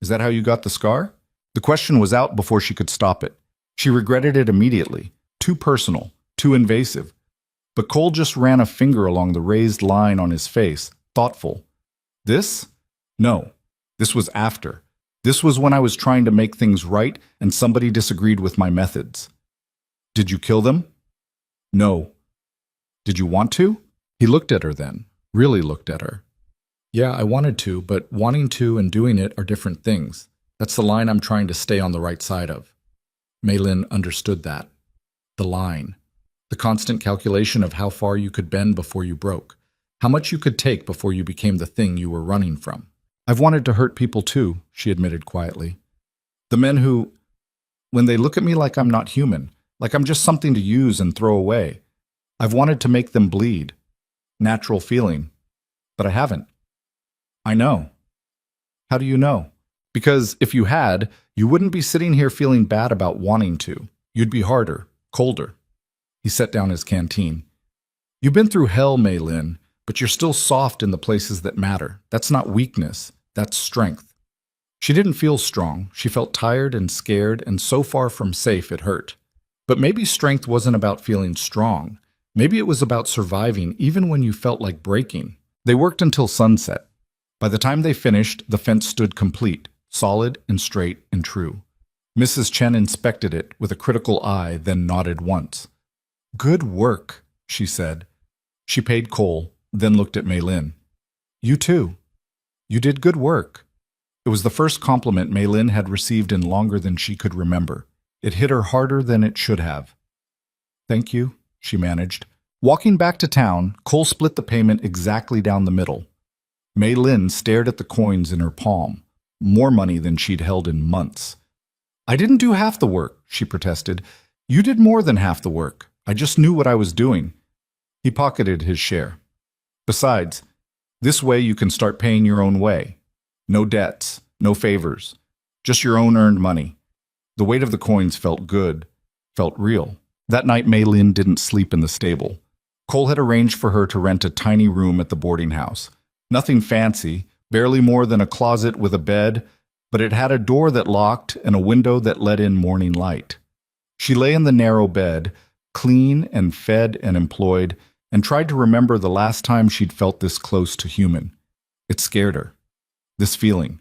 Is that how you got the scar? The question was out before she could stop it. She regretted it immediately. Too personal, too invasive. But Cole just ran a finger along the raised line on his face, thoughtful. This? No. This was after. This was when I was trying to make things right and somebody disagreed with my methods. Did you kill them? No. Did you want to? He looked at her then, really looked at her. Yeah, I wanted to, but wanting to and doing it are different things. That's the line I'm trying to stay on the right side of. Maylin understood that. The line. The constant calculation of how far you could bend before you broke. How much you could take before you became the thing you were running from. I've wanted to hurt people too, she admitted quietly. The men who, when they look at me like I'm not human, like I'm just something to use and throw away. I've wanted to make them bleed. Natural feeling. But I haven't. I know. How do you know? Because if you had, you wouldn't be sitting here feeling bad about wanting to. You'd be harder, colder. He set down his canteen. You've been through hell, Maylin, but you're still soft in the places that matter. That's not weakness. That's strength. She didn't feel strong. She felt tired and scared and so far from safe it hurt. But maybe strength wasn't about feeling strong. Maybe it was about surviving even when you felt like breaking. They worked until sunset. By the time they finished, the fence stood complete, solid and straight and true. Mrs. Chen inspected it with a critical eye, then nodded once. Good work, she said. She paid Cole, then looked at Maylin. You too. You did good work. It was the first compliment Maylin had received in longer than she could remember. It hit her harder than it should have. Thank you, she managed. Walking back to town, Cole split the payment exactly down the middle. Maylin stared at the coins in her palm, more money than she'd held in months. I didn't do half the work, she protested. You did more than half the work. I just knew what I was doing. He pocketed his share. Besides, this way you can start paying your own way. No debts, no favors, just your own earned money. The weight of the coins felt good, felt real. That night Maylin didn't sleep in the stable. Cole had arranged for her to rent a tiny room at the boarding house. Nothing fancy, barely more than a closet with a bed, but it had a door that locked and a window that let in morning light. She lay in the narrow bed, clean and fed and employed, and tried to remember the last time she'd felt this close to human. It scared her. This feeling.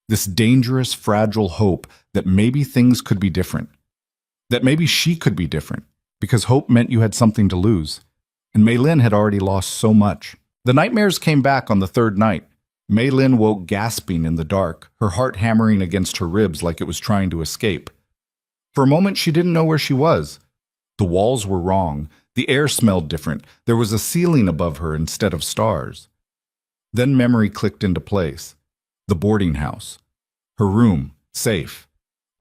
This dangerous, fragile hope that maybe things could be different. That maybe she could be different, because hope meant you had something to lose. And Maylin had already lost so much. The nightmares came back on the third night. Maylin woke gasping in the dark, her heart hammering against her ribs like it was trying to escape. For a moment she didn't know where she was. The walls were wrong. The air smelled different. There was a ceiling above her instead of stars. Then memory clicked into place. The boarding house. Her room. Safe.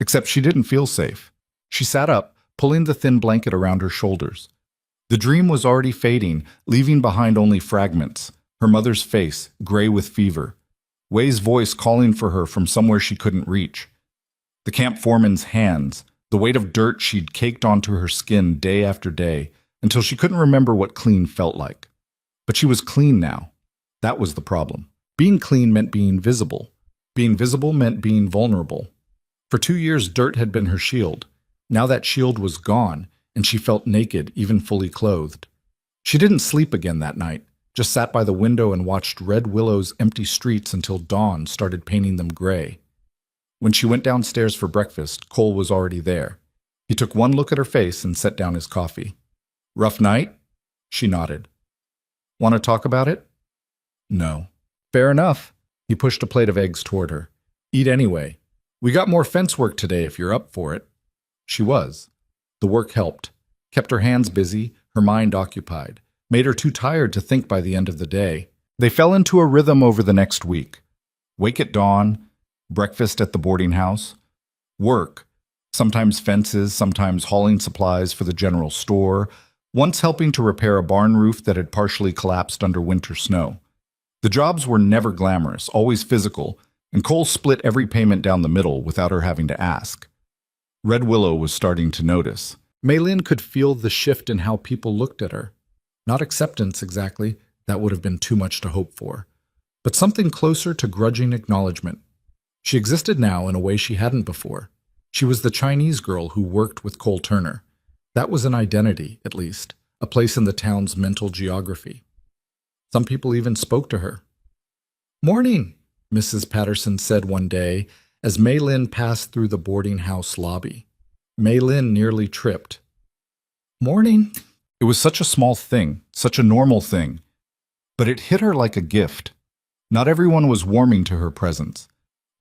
Except she didn't feel safe. She sat up, pulling the thin blanket around her shoulders. The dream was already fading, leaving behind only fragments. Her mother's face, gray with fever. Wei's voice calling for her from somewhere she couldn't reach. The camp foreman's hands, the weight of dirt she'd caked onto her skin day after day, until she couldn't remember what clean felt like. But she was clean now. That was the problem. Being clean meant being visible. Being visible meant being vulnerable. For 2 years, dirt had been her shield. Now that shield was gone, and she felt naked, even fully clothed. She didn't sleep again that night, just sat by the window and watched Red Willow's empty streets until dawn started painting them gray. When she went downstairs for breakfast, Cole was already there. He took one look at her face and set down his coffee. Rough night? She nodded. Want to talk about it? No. Fair enough. He pushed a plate of eggs toward her. Eat anyway. We got more fence work today if you're up for it. She was. The work helped. Kept her hands busy, her mind occupied. Made her too tired to think by the end of the day. They fell into a rhythm over the next week. Wake at dawn, breakfast at the boarding house, work, sometimes fences, sometimes hauling supplies for the general store, once helping to repair a barn roof that had partially collapsed under winter snow. The jobs were never glamorous, always physical, and Cole split every payment down the middle without her having to ask. Red Willow was starting to notice. Maylin could feel the shift in how people looked at her. Not acceptance exactly, that would have been too much to hope for, but something closer to grudging acknowledgement. She existed now in a way she hadn't before. She was the Chinese girl who worked with Cole Turner. That was an identity, at least, a place in the town's mental geography. Some people even spoke to her. "Morning," Mrs. Patterson said one day as Maylin passed through the boarding house lobby. Maylin nearly tripped. "Morning." It was such a small thing, such a normal thing, but it hit her like a gift. Not everyone was warming to her presence.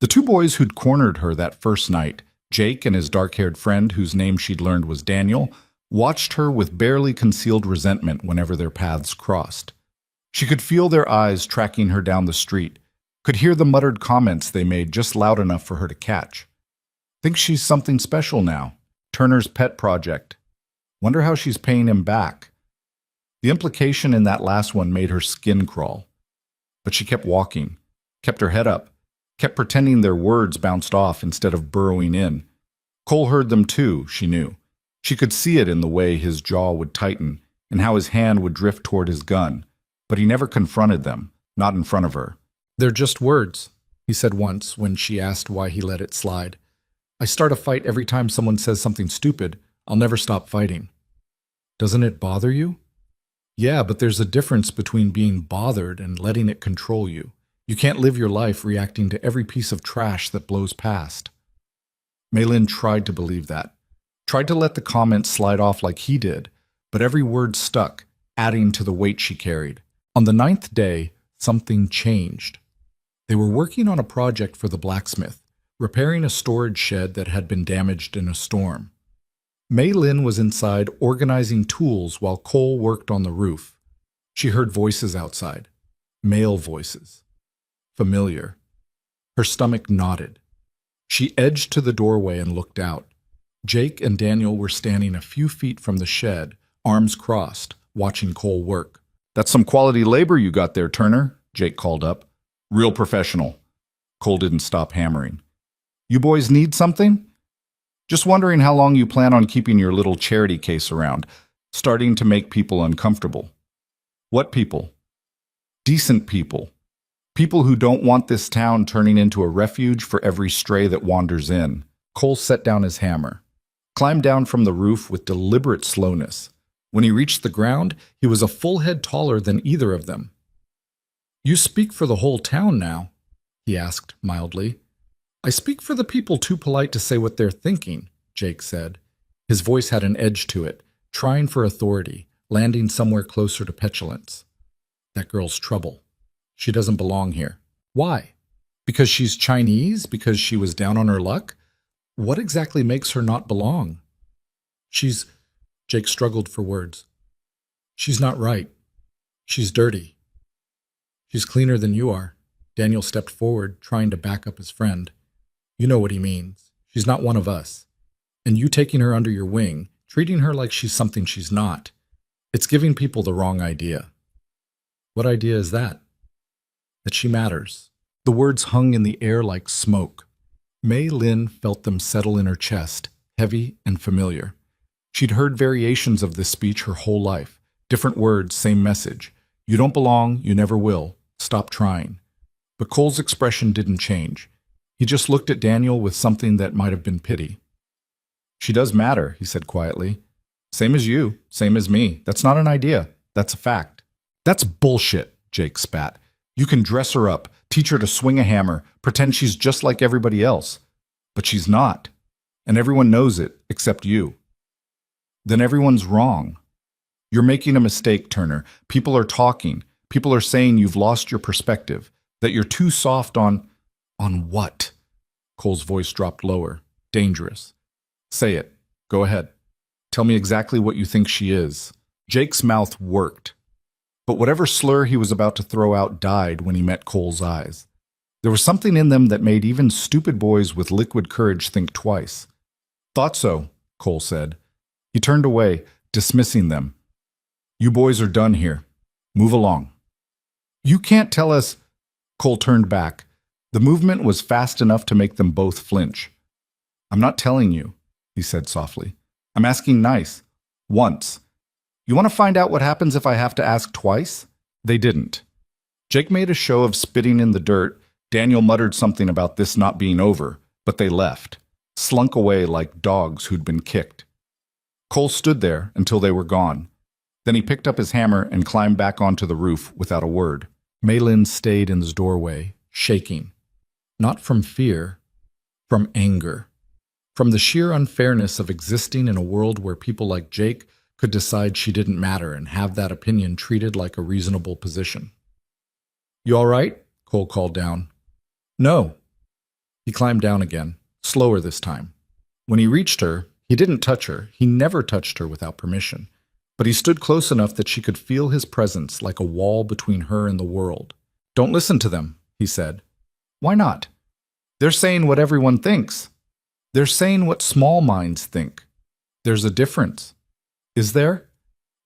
The two boys who'd cornered her that first night, Jake and his dark-haired friend whose name she'd learned was Daniel, watched her with barely concealed resentment whenever their paths crossed. She could feel their eyes tracking her down the street, could hear the muttered comments they made just loud enough for her to catch. "Think she's something special now. Turner's pet project. Wonder how she's paying him back." The implication in that last one made her skin crawl. But she kept walking, kept her head up, kept pretending their words bounced off instead of burrowing in. Cole heard them too, she knew. She could see it in the way his jaw would tighten and how his hand would drift toward his gun, but he never confronted them, not in front of her. "They're just words," he said once when she asked why he let it slide. "I start a fight every time someone says something stupid. I'll never stop fighting." "Doesn't it bother you?" "Yeah, but there's a difference between being bothered and letting it control you. You can't live your life reacting to every piece of trash that blows past." Maylin tried to believe that, tried to let the comments slide off like he did, but every word stuck, adding to the weight she carried. On the 9th day, something changed. They were working on a project for the blacksmith, repairing a storage shed that had been damaged in a storm. Maylin was inside organizing tools while Cole worked on the roof. She heard voices outside, male voices. Familiar. Her stomach knotted. She edged to the doorway and looked out. Jake and Daniel were standing a few feet from the shed, arms crossed, watching Cole work. "That's some quality labor you got there, Turner," Jake called up. "Real professional." Cole didn't stop hammering. "You boys need something?" "Just wondering how long you plan on keeping your little charity case around, starting to make people uncomfortable." "What people?" "Decent people. People who don't want this town turning into a refuge for every stray that wanders in." Cole set down his hammer, climbed down from the roof with deliberate slowness. When he reached the ground, he was a full head taller than either of them. "You speak for the whole town now?" he asked mildly. "I speak for the people too polite to say what they're thinking," Jake said. His voice had an edge to it, trying for authority, landing somewhere closer to petulance. "That girl's trouble. She doesn't belong here." "Why? Because she's Chinese? Because she was down on her luck? What exactly makes her not belong?" Jake struggled for words. "She's not right. She's dirty. She's cleaner than you are." Daniel stepped forward, trying to back up his friend. "You know what he means. She's not one of us. And you taking her under your wing, treating her like she's something she's not, it's giving people the wrong idea." "What idea is that?" "That she matters." The words hung in the air like smoke. Maylin felt them settle in her chest, heavy and familiar. She'd heard variations of this speech her whole life. Different words, same message. You don't belong, you never will. Stop trying. But Cole's expression didn't change. He just looked at Daniel with something that might have been pity. "She does matter," he said quietly. "Same as you, same as me. That's not an idea. That's a fact." "That's bullshit," Jake spat. "You can dress her up, teach her to swing a hammer, pretend she's just like everybody else. But she's not. And everyone knows it, except you. Then everyone's wrong. You're making a mistake, Turner. People are talking. People are saying you've lost your perspective, that you're too soft on what?" Cole's voice dropped lower. Dangerous. "Say it. Go ahead. Tell me exactly what you think she is." Jake's mouth worked. But whatever slur he was about to throw out died when he met Cole's eyes. There was something in them that made even stupid boys with liquid courage think twice. "Thought so," Cole said. He turned away, dismissing them. "You boys are done here. Move along." "You can't tell us—" Cole turned back, The movement was fast enough to make them both flinch. "I'm not telling you," he said softly. "I'm asking nice. Once. You want to find out what happens if I have to ask twice?" They didn't. Jake made a show of spitting in the dirt. Daniel muttered something about this not being over, but they left, slunk away like dogs who'd been kicked. Cole stood there until they were gone. Then he picked up his hammer and climbed back onto the roof without a word. Maylin stayed in his doorway, shaking. Not from fear, from anger. From the sheer unfairness of existing in a world where people like Jake could decide she didn't matter and have that opinion treated like a reasonable position. "You all right?" Cole called down. "No." He climbed down again, slower this time. When he reached her, he didn't touch her. He never touched her without permission. But he stood close enough that she could feel his presence like a wall between her and the world. "Don't listen to them," he said. "Why not? They're saying what everyone thinks. They're saying what small minds think. There's a difference." "Is there?"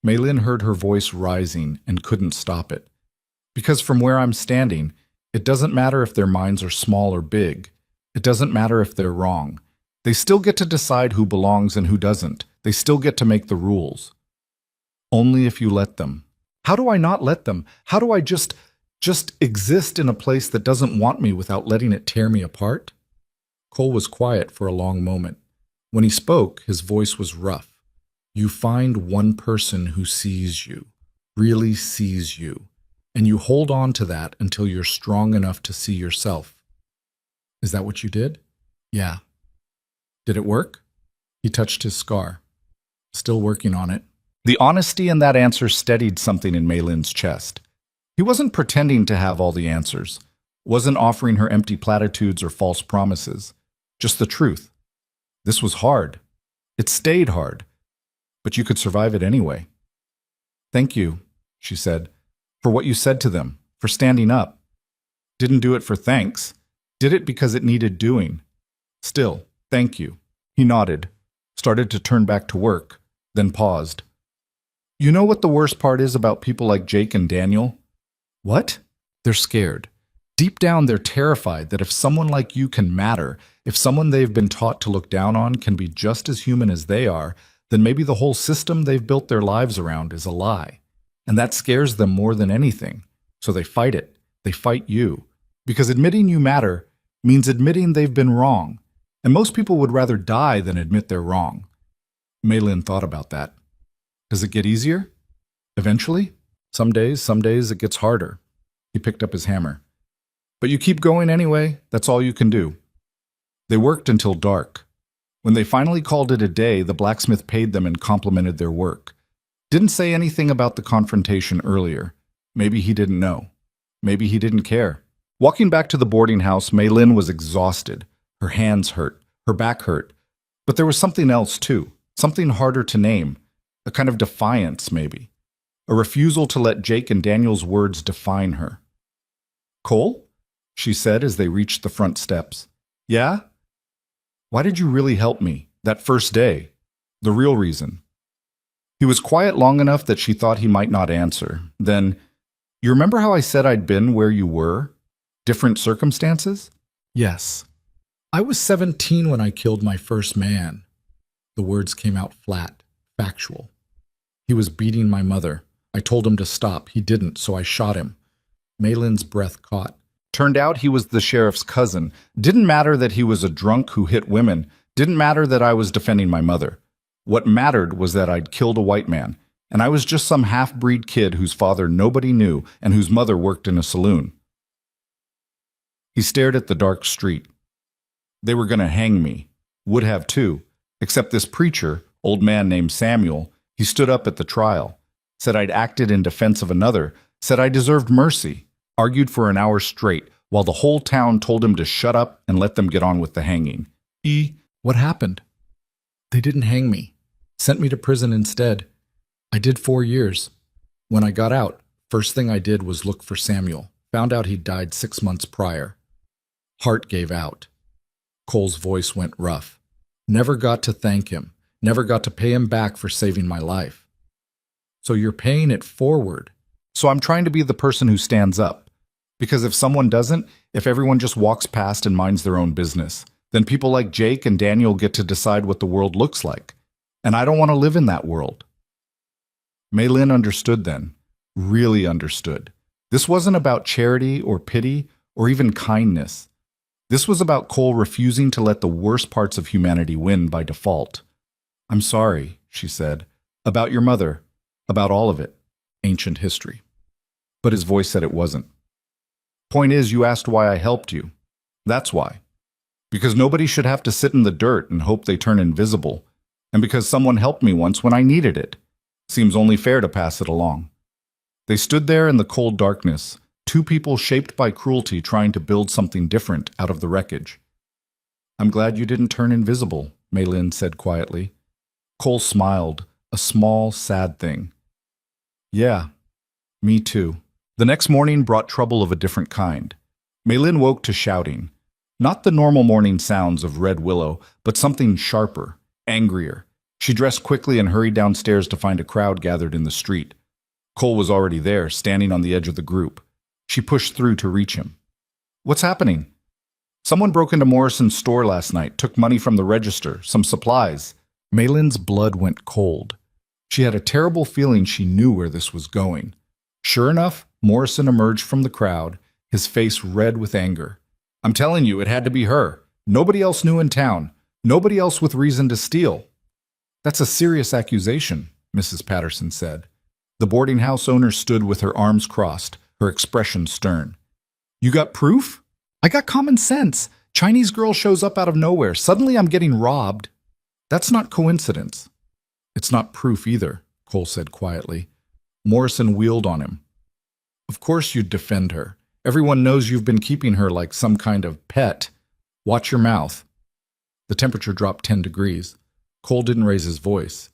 Maylin heard her voice rising and couldn't stop it. "Because from where I'm standing, it doesn't matter if their minds are small or big. It doesn't matter if they're wrong. They still get to decide who belongs and who doesn't. They still get to make the rules. Only if you let them." "How do I not let them? How do I just exist in a place that doesn't want me without letting it tear me apart?" Cole was quiet for a long moment. When he spoke, his voice was rough. "You find one person who sees you, really sees you, and you hold on to that until you're strong enough to see yourself." "Is that what you did?" "Yeah." "Did it work?" He touched his scar. "Still working on it." The honesty in that answer steadied something in Maylin's chest. He wasn't pretending to have all the answers, wasn't offering her empty platitudes or false promises, just the truth. This was hard. It stayed hard, but you could survive it anyway. "Thank you," she said, "for what you said to them, for standing up. Didn't do it for thanks. Did it because it needed doing. Still, thank you." He nodded, started to turn back to work, then paused. "You know what the worst part is about people like Jake and Daniel?" "What?" "They're scared. Deep down, they're terrified that if someone like you can matter, if someone they've been taught to look down on can be just as human as they are, then maybe the whole system they've built their lives around is a lie. And that scares them more than anything. So they fight it. They fight you. Because admitting you matter means admitting they've been wrong. And most people would rather die than admit they're wrong." Maylin thought about that. "Does it get easier? Eventually? Some days it gets harder." He picked up his hammer. "But you keep going anyway. That's all you can do." They worked until dark. When they finally called it a day, the blacksmith paid them and complimented their work. Didn't say anything about the confrontation earlier. Maybe he didn't know. Maybe he didn't care. Walking back to the boarding house, Maylin was exhausted. Her hands hurt. Her back hurt. But there was something else, too. Something harder to name. A kind of defiance, maybe. A refusal to let Jake and Daniel's words define her. "Cole?" she said as they reached the front steps. "Yeah? Why did you really help me? That first day? The real reason?" He was quiet long enough that she thought he might not answer. Then, "You remember how I said I'd been where you were? Different circumstances?" "Yes. I was 17 when I killed my first man." The words came out flat, factual. "He was beating my mother. I told him to stop. He didn't, so I shot him." Maylin's breath caught. Turned out he was the sheriff's cousin. Didn't matter that he was a drunk who hit women. Didn't matter that I was defending my mother. What mattered was that I'd killed a white man, and I was just some half-breed kid whose father nobody knew and whose mother worked in a saloon. He stared at the dark street. They were going to hang me. Would have too. Except this preacher, old man named Samuel, he stood up at the trial. Said I'd acted in defense of another. Said I deserved mercy. Argued for an hour straight, while the whole town told him to shut up and let them get on with the hanging. What happened? They didn't hang me. Sent me to prison instead. I did 4 years. When I got out, first thing I did was look for Samuel. Found out he'd died 6 months prior. Heart gave out. Cole's voice went rough. Never got to thank him. Never got to pay him back for saving my life. So you're paying it forward. So I'm trying to be the person who stands up. Because if someone doesn't, if everyone just walks past and minds their own business, then people like Jake and Daniel get to decide what the world looks like. And I don't want to live in that world. Maylin understood then, really understood. This wasn't about charity or pity or even kindness. This was about Cole refusing to let the worst parts of humanity win by default. "I'm sorry," she said, "about your mother, about all of it, ancient history." But his voice said it wasn't. "Point is, you asked why I helped you. That's why. Because nobody should have to sit in the dirt and hope they turn invisible, and because someone helped me once when I needed it. Seems only fair to pass it along." They stood there in the cold darkness, two people shaped by cruelty trying to build something different out of the wreckage. "I'm glad you didn't turn invisible," Maylin said quietly. Cole smiled, a small, sad thing. "Yeah, me too." The next morning brought trouble of a different kind. Maylin woke to shouting. Not the normal morning sounds of Red Willow, but something sharper, angrier. She dressed quickly and hurried downstairs to find a crowd gathered in the street. Cole was already there, standing on the edge of the group. She pushed through to reach him. "What's happening?" "Someone broke into Morrison's store last night, took money from the register, some supplies." Maylin's blood went cold. She had a terrible feeling she knew where this was going. Sure enough, Morrison emerged from the crowd, his face red with anger. "I'm telling you, it had to be her. Nobody else knew in town. Nobody else with reason to steal." "That's a serious accusation," Mrs. Patterson said. The boarding house owner stood with her arms crossed, her expression stern. "You got proof?" "I got common sense. Chinese girl shows up out of nowhere. Suddenly I'm getting robbed." "That's not coincidence." "It's not proof either," Cole said quietly. Morrison wheeled on him. "Of course you'd defend her. Everyone knows you've been keeping her like some kind of pet. Watch your mouth." The temperature dropped 10 degrees. Cole didn't raise his voice.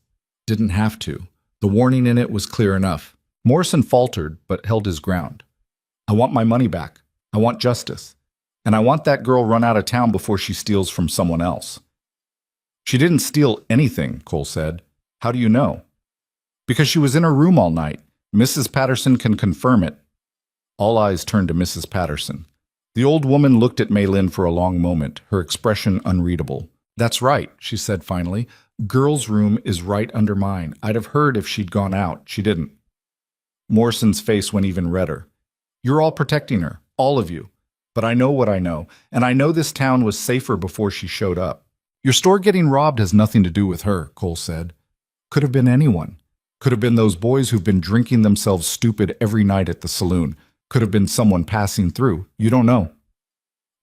Didn't have to. The warning in it was clear enough. Morrison faltered, but held his ground. "I want my money back. I want justice. And I want that girl run out of town before she steals from someone else." "She didn't steal anything," Cole said. "How do you know?" "Because she was in her room all night. Mrs. Patterson can confirm it." All eyes turned to Mrs. Patterson. The old woman looked at Maylin for a long moment, her expression unreadable. "That's right," she said finally. "Girl's room is right under mine. I'd have heard if she'd gone out. She didn't." Morrison's face went even redder. "You're all protecting her, all of you. But I know what I know, and I know this town was safer before she showed up." "Your store getting robbed has nothing to do with her," Cole said. "Could have been anyone. Could have been those boys who've been drinking themselves stupid every night at the saloon. Could have been someone passing through. You don't know."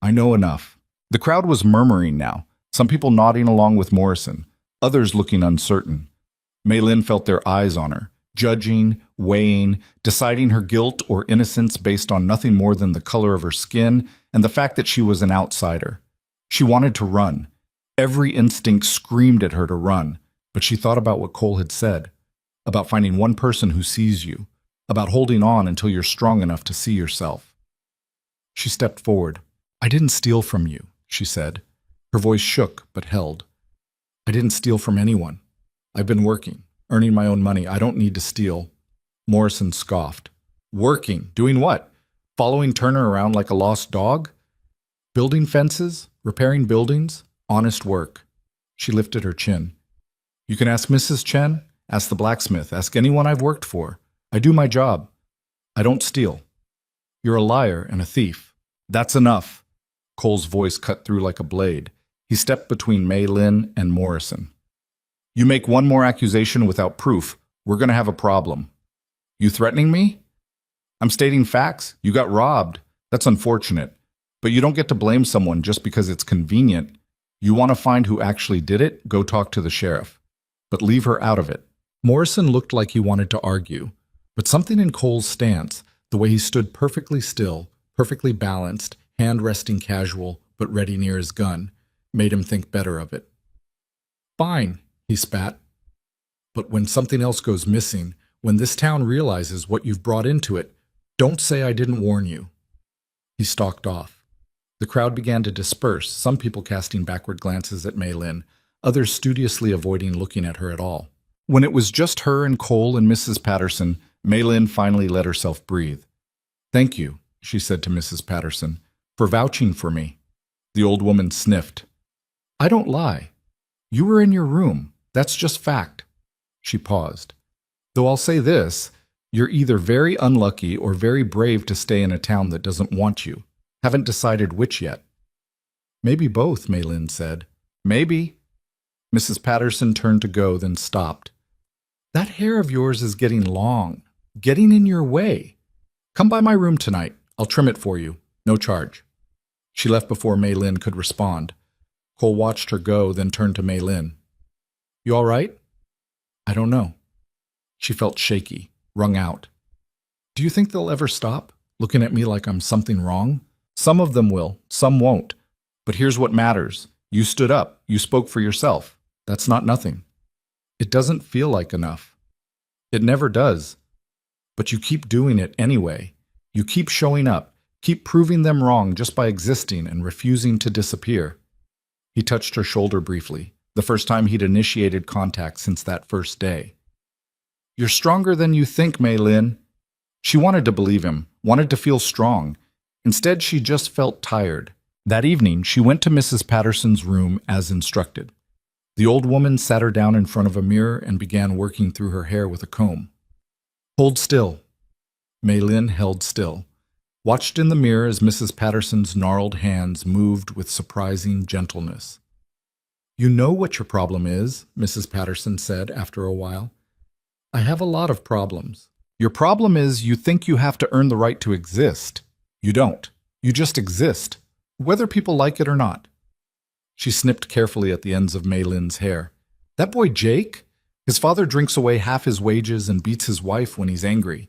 "I know enough." The crowd was murmuring now, some people nodding along with Morrison, others looking uncertain. Maylin felt their eyes on her, judging, weighing, deciding her guilt or innocence based on nothing more than the color of her skin and the fact that she was an outsider. She wanted to run. Every instinct screamed at her to run, but she thought about what Cole had said, about finding one person who sees you, about holding on until you're strong enough to see yourself. She stepped forward. "I didn't steal from you," she said. Her voice shook but held. "I didn't steal from anyone. I've been working, earning my own money. I don't need to steal." Morrison scoffed. "Working? Doing what? Following Turner around like a lost dog? Building fences? Repairing buildings? Honest work." She lifted her chin. "You can ask Mrs. Chen, ask the blacksmith, ask anyone I've worked for. I do my job. I don't steal." "You're a liar and a thief." "That's enough." Cole's voice cut through like a blade. He stepped between Maylin and Morrison. "You make one more accusation without proof, we're going to have a problem." "You threatening me?" "I'm stating facts. You got robbed. That's unfortunate. But you don't get to blame someone just because it's convenient. You want to find who actually did it? Go talk to the sheriff. But leave her out of it." Morrison looked like he wanted to argue, but something in Cole's stance, the way he stood perfectly still, perfectly balanced, hand resting casual, but ready near his gun, made him think better of it. "Fine," he spat. "But when something else goes missing, when this town realizes what you've brought into it, don't say I didn't warn you." He stalked off. The crowd began to disperse, some people casting backward glances at Maylin, others studiously avoiding looking at her at all. When it was just her and Cole and Mrs. Patterson, Maylin finally let herself breathe. "Thank you," she said to Mrs. Patterson, "for vouching for me." The old woman sniffed. "I don't lie. You were in your room. That's just fact." She paused. "Though I'll say this, you're either very unlucky or very brave to stay in a town that doesn't want you. Haven't decided which yet." "Maybe both," Maylin said. "Maybe." Mrs. Patterson turned to go, then stopped. "That hair of yours is getting long, getting in your way. Come by my room tonight. I'll trim it for you. No charge." She left before Maylin could respond. Cole watched her go, then turned to Maylin. "You all right?" "I don't know." She felt shaky, wrung out. "Do you think they'll ever stop, looking at me like I'm something wrong? Some of them will, some won't. But here's what matters. You stood up. You spoke for yourself. That's not nothing." "It doesn't feel like enough." "It never does. But you keep doing it anyway. You keep showing up, keep proving them wrong just by existing and refusing to disappear." He touched her shoulder briefly, the first time he'd initiated contact since that first day. "You're stronger than you think, Maylin." She wanted to believe him, wanted to feel strong. Instead, she just felt tired. That evening, she went to Mrs. Patterson's room as instructed. The old woman sat her down in front of a mirror and began working through her hair with a comb. "Hold still." Maylin held still, watched in the mirror as Mrs. Patterson's gnarled hands moved with surprising gentleness. "You know what your problem is," Mrs. Patterson said after a while. "I have a lot of problems. Your problem is you think you have to earn the right to exist. You don't. You just exist, whether people like it or not." She snipped carefully at the ends of Maylin's hair. "That boy Jake? His father drinks away half his wages and beats his wife when he's angry.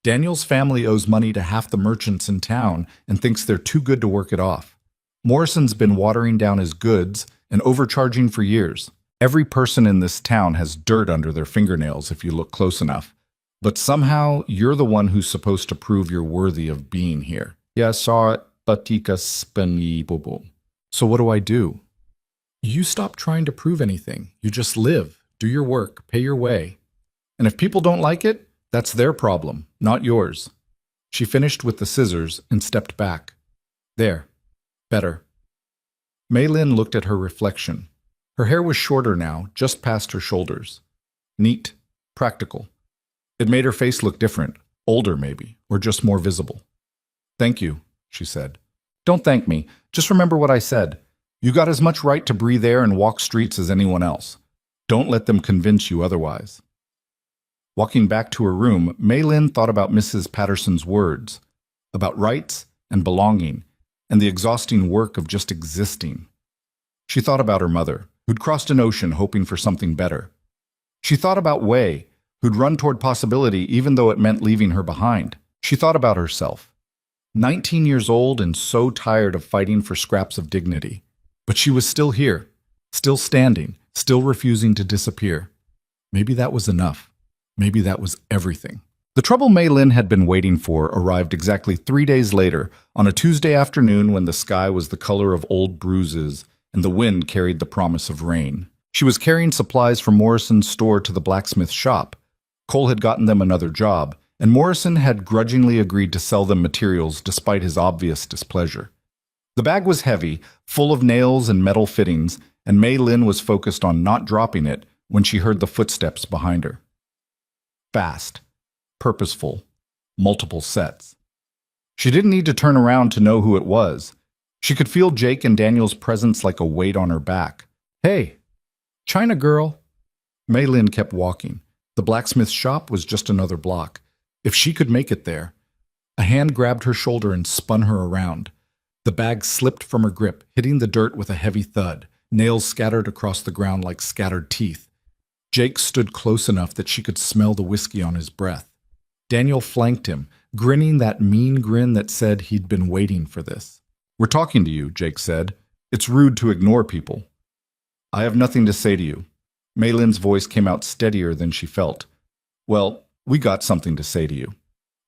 Daniel's family owes money to half the merchants in town and thinks they're too good to work it off. Morrison's been watering down his goods and overcharging for years. Every person in this town has dirt under their fingernails if you look close enough. But somehow, you're the one who's supposed to prove you're worthy of being here. Yeah, saw it, so what do I do?" "You stop trying to prove anything. You just live, do your work, pay your way. And if people don't like it, that's their problem, not yours." She finished with the scissors and stepped back. "There. Better." Maylin looked at her reflection. Her hair was shorter now, just past her shoulders. Neat, practical. It made her face look different, older maybe, or just more visible. "Thank you," she said. "Don't thank me. Just remember what I said. You got as much right to breathe air and walk streets as anyone else. Don't let them convince you otherwise." Walking back to her room, Maylin thought about Mrs. Patterson's words, about rights and belonging, and the exhausting work of just existing. She thought about her mother, who'd crossed an ocean hoping for something better. She thought about Wei, who'd run toward possibility even though it meant leaving her behind. She thought about herself. 19 years old and so tired of fighting for scraps of dignity. But she was still here, still standing, still refusing to disappear. Maybe that was enough. Maybe that was everything. The trouble Maylin had been waiting for arrived exactly 3 days later, on a Tuesday afternoon when the sky was the color of old bruises and the wind carried the promise of rain. She was carrying supplies from Morrison's store to the blacksmith shop. Cole had gotten them another job, and Morrison had grudgingly agreed to sell them materials despite his obvious displeasure. The bag was heavy, full of nails and metal fittings, and Maylin was focused on not dropping it when she heard the footsteps behind her. Fast, purposeful, multiple sets. She didn't need to turn around to know who it was. She could feel Jake and Daniel's presence like a weight on her back. "Hey, China girl." Maylin kept walking. The blacksmith shop was just another block. If she could make it there. A hand grabbed her shoulder and spun her around. The bag slipped from her grip, hitting the dirt with a heavy thud. Nails scattered across the ground like scattered teeth. Jake stood close enough that she could smell the whiskey on his breath. Daniel flanked him, grinning that mean grin that said he'd been waiting for this. "We're talking to you," Jake said. "It's rude to ignore people." "I have nothing to say to you." Maylin's voice came out steadier than she felt. "Well, we got something to say to you."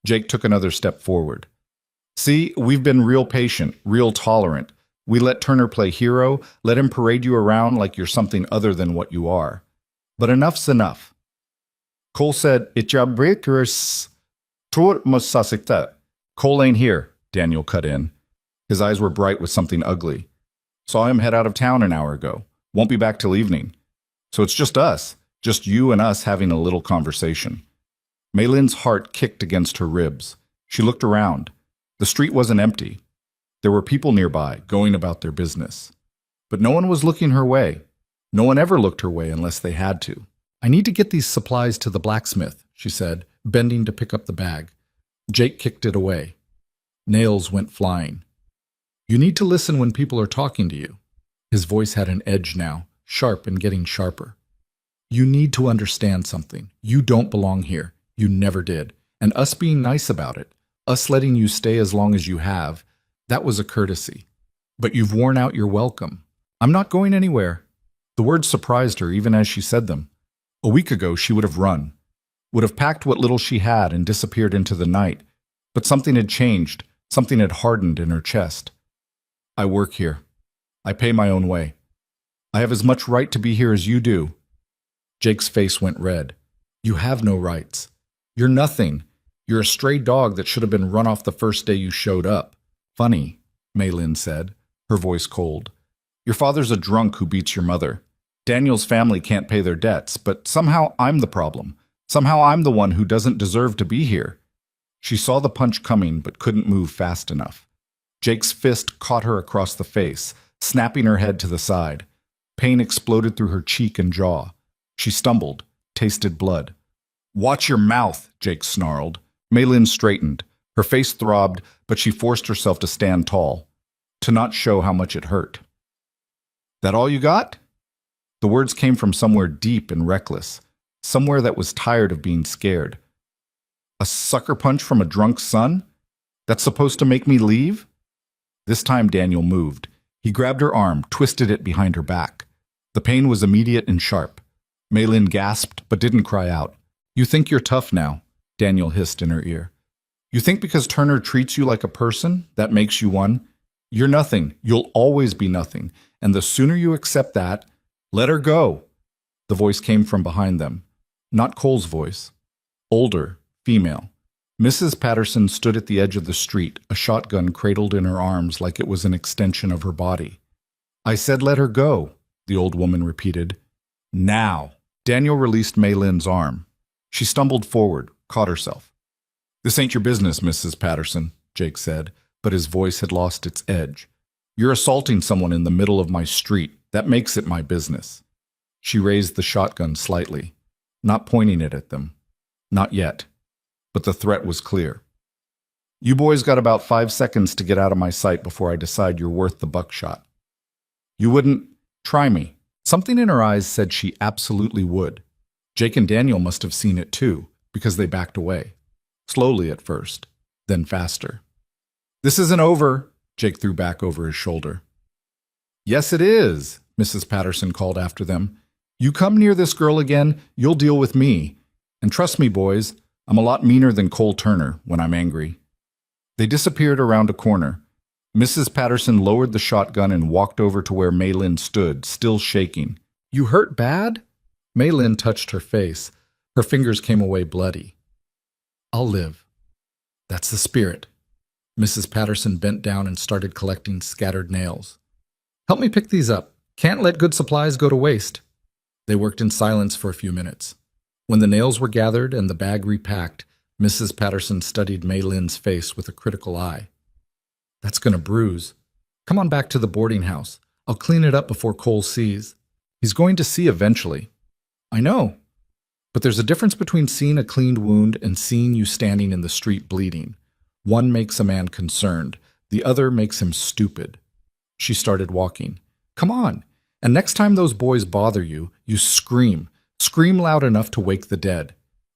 Jake took another step forward. "See, we've been real patient, real tolerant. We let Turner play hero, let him parade you around like you're something other than what you are. But enough's enough." Cole said, "Cole ain't here." Daniel cut in. His eyes were bright with something ugly. Saw him head out of town an hour ago. Won't be back till evening. So it's just us, just you and us having a little conversation. Maylin's heart kicked against her ribs. She looked around. The street wasn't empty. There were people nearby, going about their business. But no one was looking her way. No one ever looked her way unless they had to. I need to get these supplies to the blacksmith, she said, bending to pick up the bag. Jake kicked it away. Nails went flying. You need to listen when people are talking to you. His voice had an edge now, sharp and getting sharper. You need to understand something. You don't belong here. You never did. And us being nice about it, us letting you stay as long as you have, that was a courtesy. But you've worn out your welcome. I'm not going anywhere. The words surprised her even as she said them. A week ago, she would have run, would have packed what little she had and disappeared into the night. But something had changed. Something had hardened in her chest. I work here. I pay my own way. I have as much right to be here as you do. Jake's face went red. You have no rights. You're nothing. You're a stray dog that should have been run off the first day you showed up. Funny, Maylin said, her voice cold. Your father's a drunk who beats your mother. Daniel's family can't pay their debts, but somehow I'm the problem. Somehow I'm the one who doesn't deserve to be here. She saw the punch coming but couldn't move fast enough. Jake's fist caught her across the face, snapping her head to the side. Pain exploded through her cheek and jaw. She stumbled, tasted blood. Watch your mouth, Jake snarled. Maylin straightened. Her face throbbed, but she forced herself to stand tall, to not show how much it hurt. That all you got? The words came from somewhere deep and reckless, somewhere that was tired of being scared. A sucker punch from a drunk son? That's supposed to make me leave? This time Daniel moved. He grabbed her arm, twisted it behind her back. The pain was immediate and sharp. Maylin gasped, but didn't cry out. You think you're tough now, Daniel hissed in her ear. You think because Turner treats you like a person, that makes you one? You're nothing. You'll always be nothing. And the sooner you accept that, let her go. The voice came from behind them. Not Cole's voice. Older, female. Mrs. Patterson stood at the edge of the street, a shotgun cradled in her arms like it was an extension of her body. I said let her go, the old woman repeated. Now. Daniel released Maylin's arm. She stumbled forward, caught herself. This ain't your business, Mrs. Patterson, Jake said, but his voice had lost its edge. You're assaulting someone in the middle of my street. That makes it my business. She raised the shotgun slightly, not pointing it at them. Not yet. But the threat was clear. You boys got about 5 seconds to get out of my sight before I decide you're worth the buckshot. You wouldn't try me. Something in her eyes said she absolutely would. Jake and Daniel must have seen it too, because they backed away. Slowly at first, then faster. This isn't over, Jake threw back over his shoulder. Yes, it is, Mrs. Patterson called after them. You come near this girl again, you'll deal with me. And trust me, boys, I'm a lot meaner than Cole Turner when I'm angry. They disappeared around a corner. Mrs. Patterson lowered the shotgun and walked over to where Maylin stood, still shaking. You hurt bad? Maylin touched her face. Her fingers came away bloody. I'll live. That's the spirit. Mrs. Patterson bent down and started collecting scattered nails. Help me pick these up. Can't let good supplies go to waste. They worked in silence for a few minutes. When the nails were gathered and the bag repacked, Mrs. Patterson studied Maylin's face with a critical eye. That's going to bruise. Come on back to the boarding house. I'll clean it up before Cole sees. He's going to see eventually. I know. But there's a difference between seeing a cleaned wound and seeing you standing in the street bleeding. One makes a man concerned. The other makes him stupid. She started walking. Come on. And next time those boys bother you, you scream. Scream loud enough to wake the dead.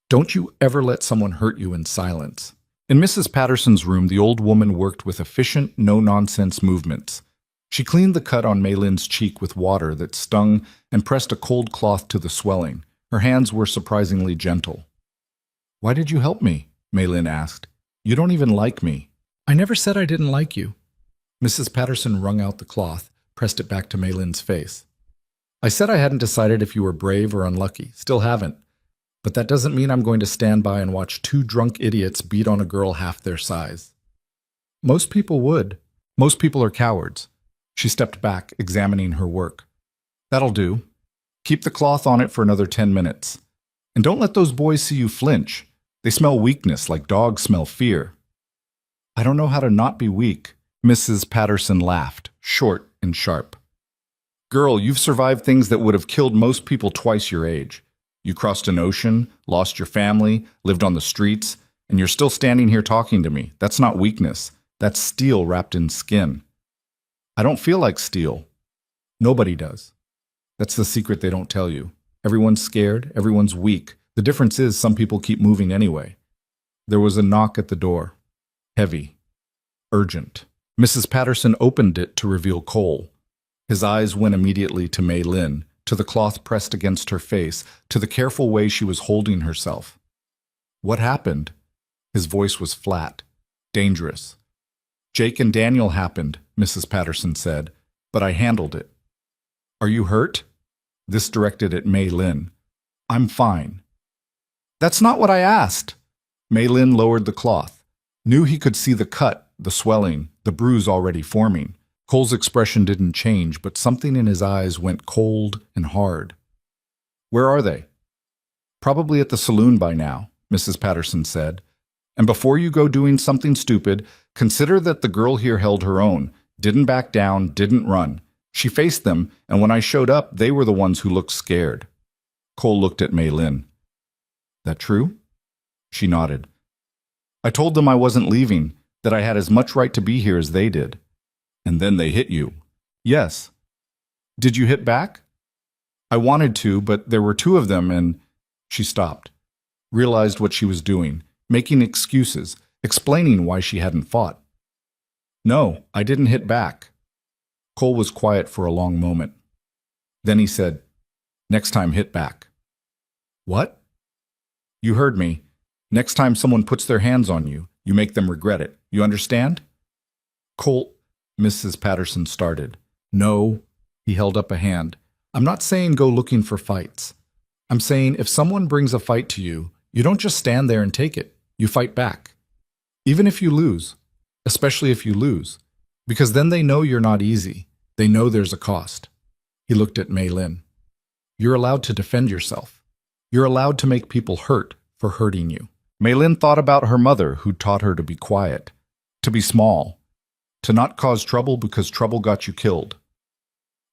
Don't you ever let someone hurt you in silence. In Mrs. Patterson's room, the old woman worked with efficient, no-nonsense movements. She cleaned the cut on Maylin's cheek with water that stung and pressed a cold cloth to the swelling. Her hands were surprisingly gentle. Why did you help me? Maylin asked. You don't even like me. I never said I didn't like you. Mrs. Patterson wrung out the cloth, pressed it back to Maylin's face. I said I hadn't decided if you were brave or unlucky. Still haven't. But that doesn't mean I'm going to stand by and watch two drunk idiots beat on a girl half their size. Most people would. Most people are cowards. She stepped back, examining her work. That'll do. Keep the cloth on it for another 10 minutes. And don't let those boys see you flinch. They smell weakness like dogs smell fear. I don't know how to not be weak. Mrs. Patterson laughed, short and sharp. Girl, you've survived things that would have killed most people twice your age. You crossed an ocean, lost your family, lived on the streets, and you're still standing here talking to me. That's not weakness. That's steel wrapped in skin. I don't feel like steel. Nobody does. That's the secret they don't tell you. Everyone's scared, everyone's weak. The difference is some people keep moving anyway. There was a knock at the door. Heavy. Urgent. Mrs. Patterson opened it to reveal Cole. His eyes went immediately to Mei Lin, to the cloth pressed against her face, to the careful way she was holding herself. What happened? His voice was flat. Dangerous. Jake and Daniel happened, Mrs. Patterson said, but I handled it. Are you hurt? This directed at Mei Lin. I'm fine. That's not what I asked. Mei Lin lowered the cloth, knew he could see the cut, the swelling, the bruise already forming. Cole's expression didn't change, but something in his eyes went cold and hard. Where are they? Probably at the saloon by now, Mrs. Patterson said. And before you go doing something stupid, consider that the girl here held her own, didn't back down, didn't run. She faced them, and when I showed up, they were the ones who looked scared. Cole looked at Mei Lin. That true? She nodded. I told them I wasn't leaving, that I had as much right to be here as they did. And then they hit you. Yes. Did you hit back? I wanted to, but there were two of them and... She stopped, realized what she was doing, making excuses, explaining why she hadn't fought. No, I didn't hit back. Cole was quiet for a long moment. Then he said, Next time hit back. What? You heard me. Next time someone puts their hands on you, you make them regret it. You understand? Cole, Mrs. Patterson started. No, he held up a hand. I'm not saying go looking for fights. I'm saying if someone brings a fight to you, you don't just stand there and take it. You fight back. Even if you lose, especially if you lose, because then they know you're not easy. They know there's a cost. He looked at Mei Lin. You're allowed to defend yourself. You're allowed to make people hurt for hurting you. Mei Lin thought about her mother who taught her to be quiet, to be small, to not cause trouble because trouble got you killed.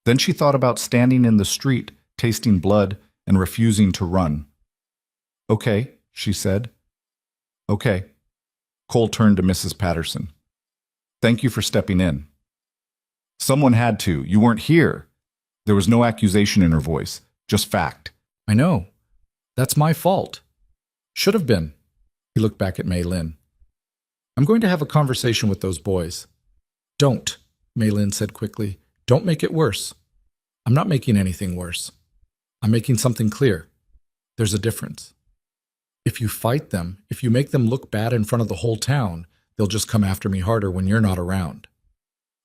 Then she thought about standing in the street, tasting blood, and refusing to run. Okay, she said. Okay. Cole turned to Mrs. Patterson. Thank you for stepping in. Someone had to. You weren't here. There was no accusation in her voice, just fact. I know. That's my fault. Should have been. He looked back at Mei Lin. I'm going to have a conversation with those boys. Don't, Mei Lin said quickly. Don't make it worse. I'm not making anything worse. I'm making something clear. There's a difference. If you fight them, if you make them look bad in front of the whole town, they'll just come after me harder when you're not around.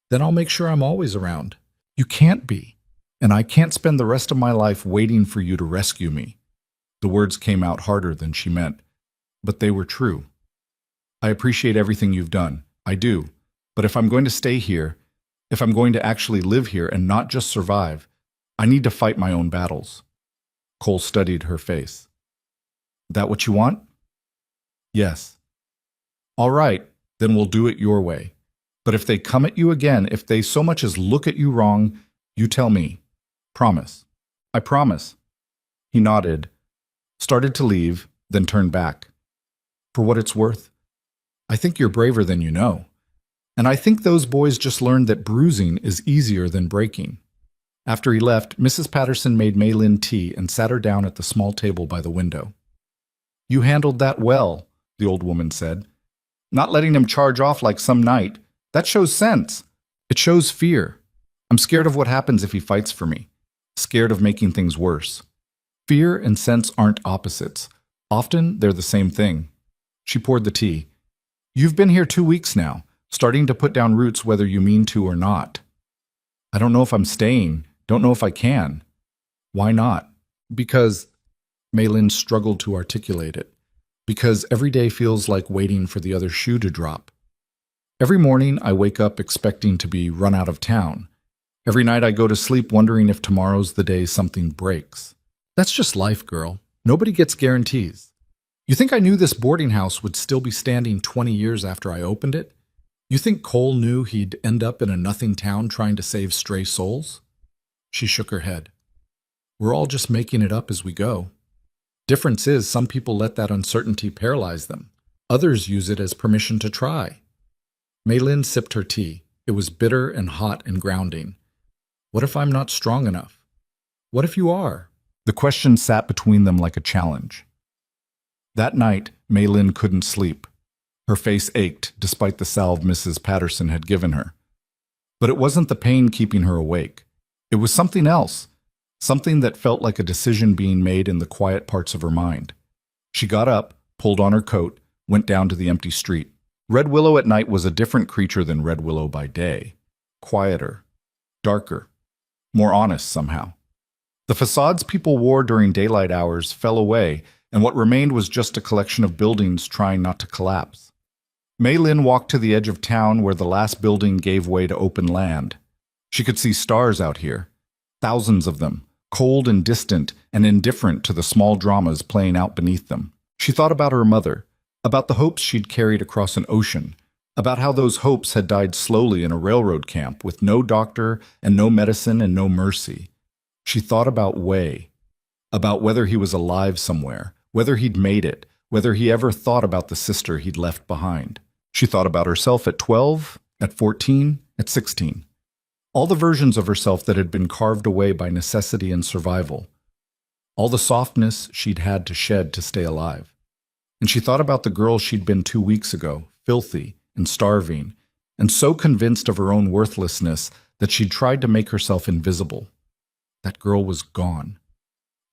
Then I'll make sure I'm always around. You can't be. And I can't spend the rest of my life waiting for you to rescue me. The words came out harder than she meant, but they were true. I appreciate everything you've done. I do. But if I'm going to stay here, if I'm going to actually live here and not just survive, I need to fight my own battles. Cole studied her face. That what you want? Yes. All right, then we'll do it your way. But if they come at you again, if they so much as look at you wrong, you tell me. Promise. I promise. He nodded, started to leave, then turned back. For what it's worth, I think you're braver than you know. And I think those boys just learned that bruising is easier than breaking. After he left, Mrs. Patterson made Mei Lin tea and sat her down at the small table by the window. You handled that well, the old woman said. Not letting him charge off like some knight. That shows sense. It shows fear. I'm scared of what happens if he fights for me. Scared of making things worse. Fear and sense aren't opposites. Often, they're the same thing. She poured the tea. You've been here 2 weeks now, starting to put down roots whether you mean to or not. I don't know if I'm staying. Don't know if I can. Why not? Because, Mei Lin struggled to articulate it. Because every day feels like waiting for the other shoe to drop. Every morning I wake up expecting to be run out of town. Every night I go to sleep wondering if tomorrow's the day something breaks. That's just life, girl. Nobody gets guarantees. You think I knew this boarding house would still be standing 20 years after I opened it? You think Cole knew he'd end up in a nothing town trying to save stray souls? She shook her head. We're all just making it up as we go. Difference is, some people let that uncertainty paralyze them. Others use it as permission to try. Maylin sipped her tea. It was bitter and hot and grounding. What if I'm not strong enough? What if you are? The question sat between them like a challenge. That night, Maylin couldn't sleep. Her face ached despite the salve Mrs. Patterson had given her. But it wasn't the pain keeping her awake. It was something else, something that felt like a decision being made in the quiet parts of her mind. She got up, pulled on her coat, went down to the empty street. Red Willow at night was a different creature than Red Willow by day. Quieter, darker, more honest somehow. The facades people wore during daylight hours fell away, and what remained was just a collection of buildings trying not to collapse. Maylin walked to the edge of town where the last building gave way to open land. She could see stars out here, thousands of them, cold and distant and indifferent to the small dramas playing out beneath them. She thought about her mother, about the hopes she'd carried across an ocean, about how those hopes had died slowly in a railroad camp with no doctor and no medicine and no mercy. She thought about Way, about whether he was alive somewhere, whether he'd made it, whether he ever thought about the sister he'd left behind. She thought about herself at 12, at 14, at 16. All the versions of herself that had been carved away by necessity and survival. All the softness she'd had to shed to stay alive. And she thought about the girl she'd been 2 weeks ago, filthy and starving, and so convinced of her own worthlessness that she'd tried to make herself invisible. That girl was gone.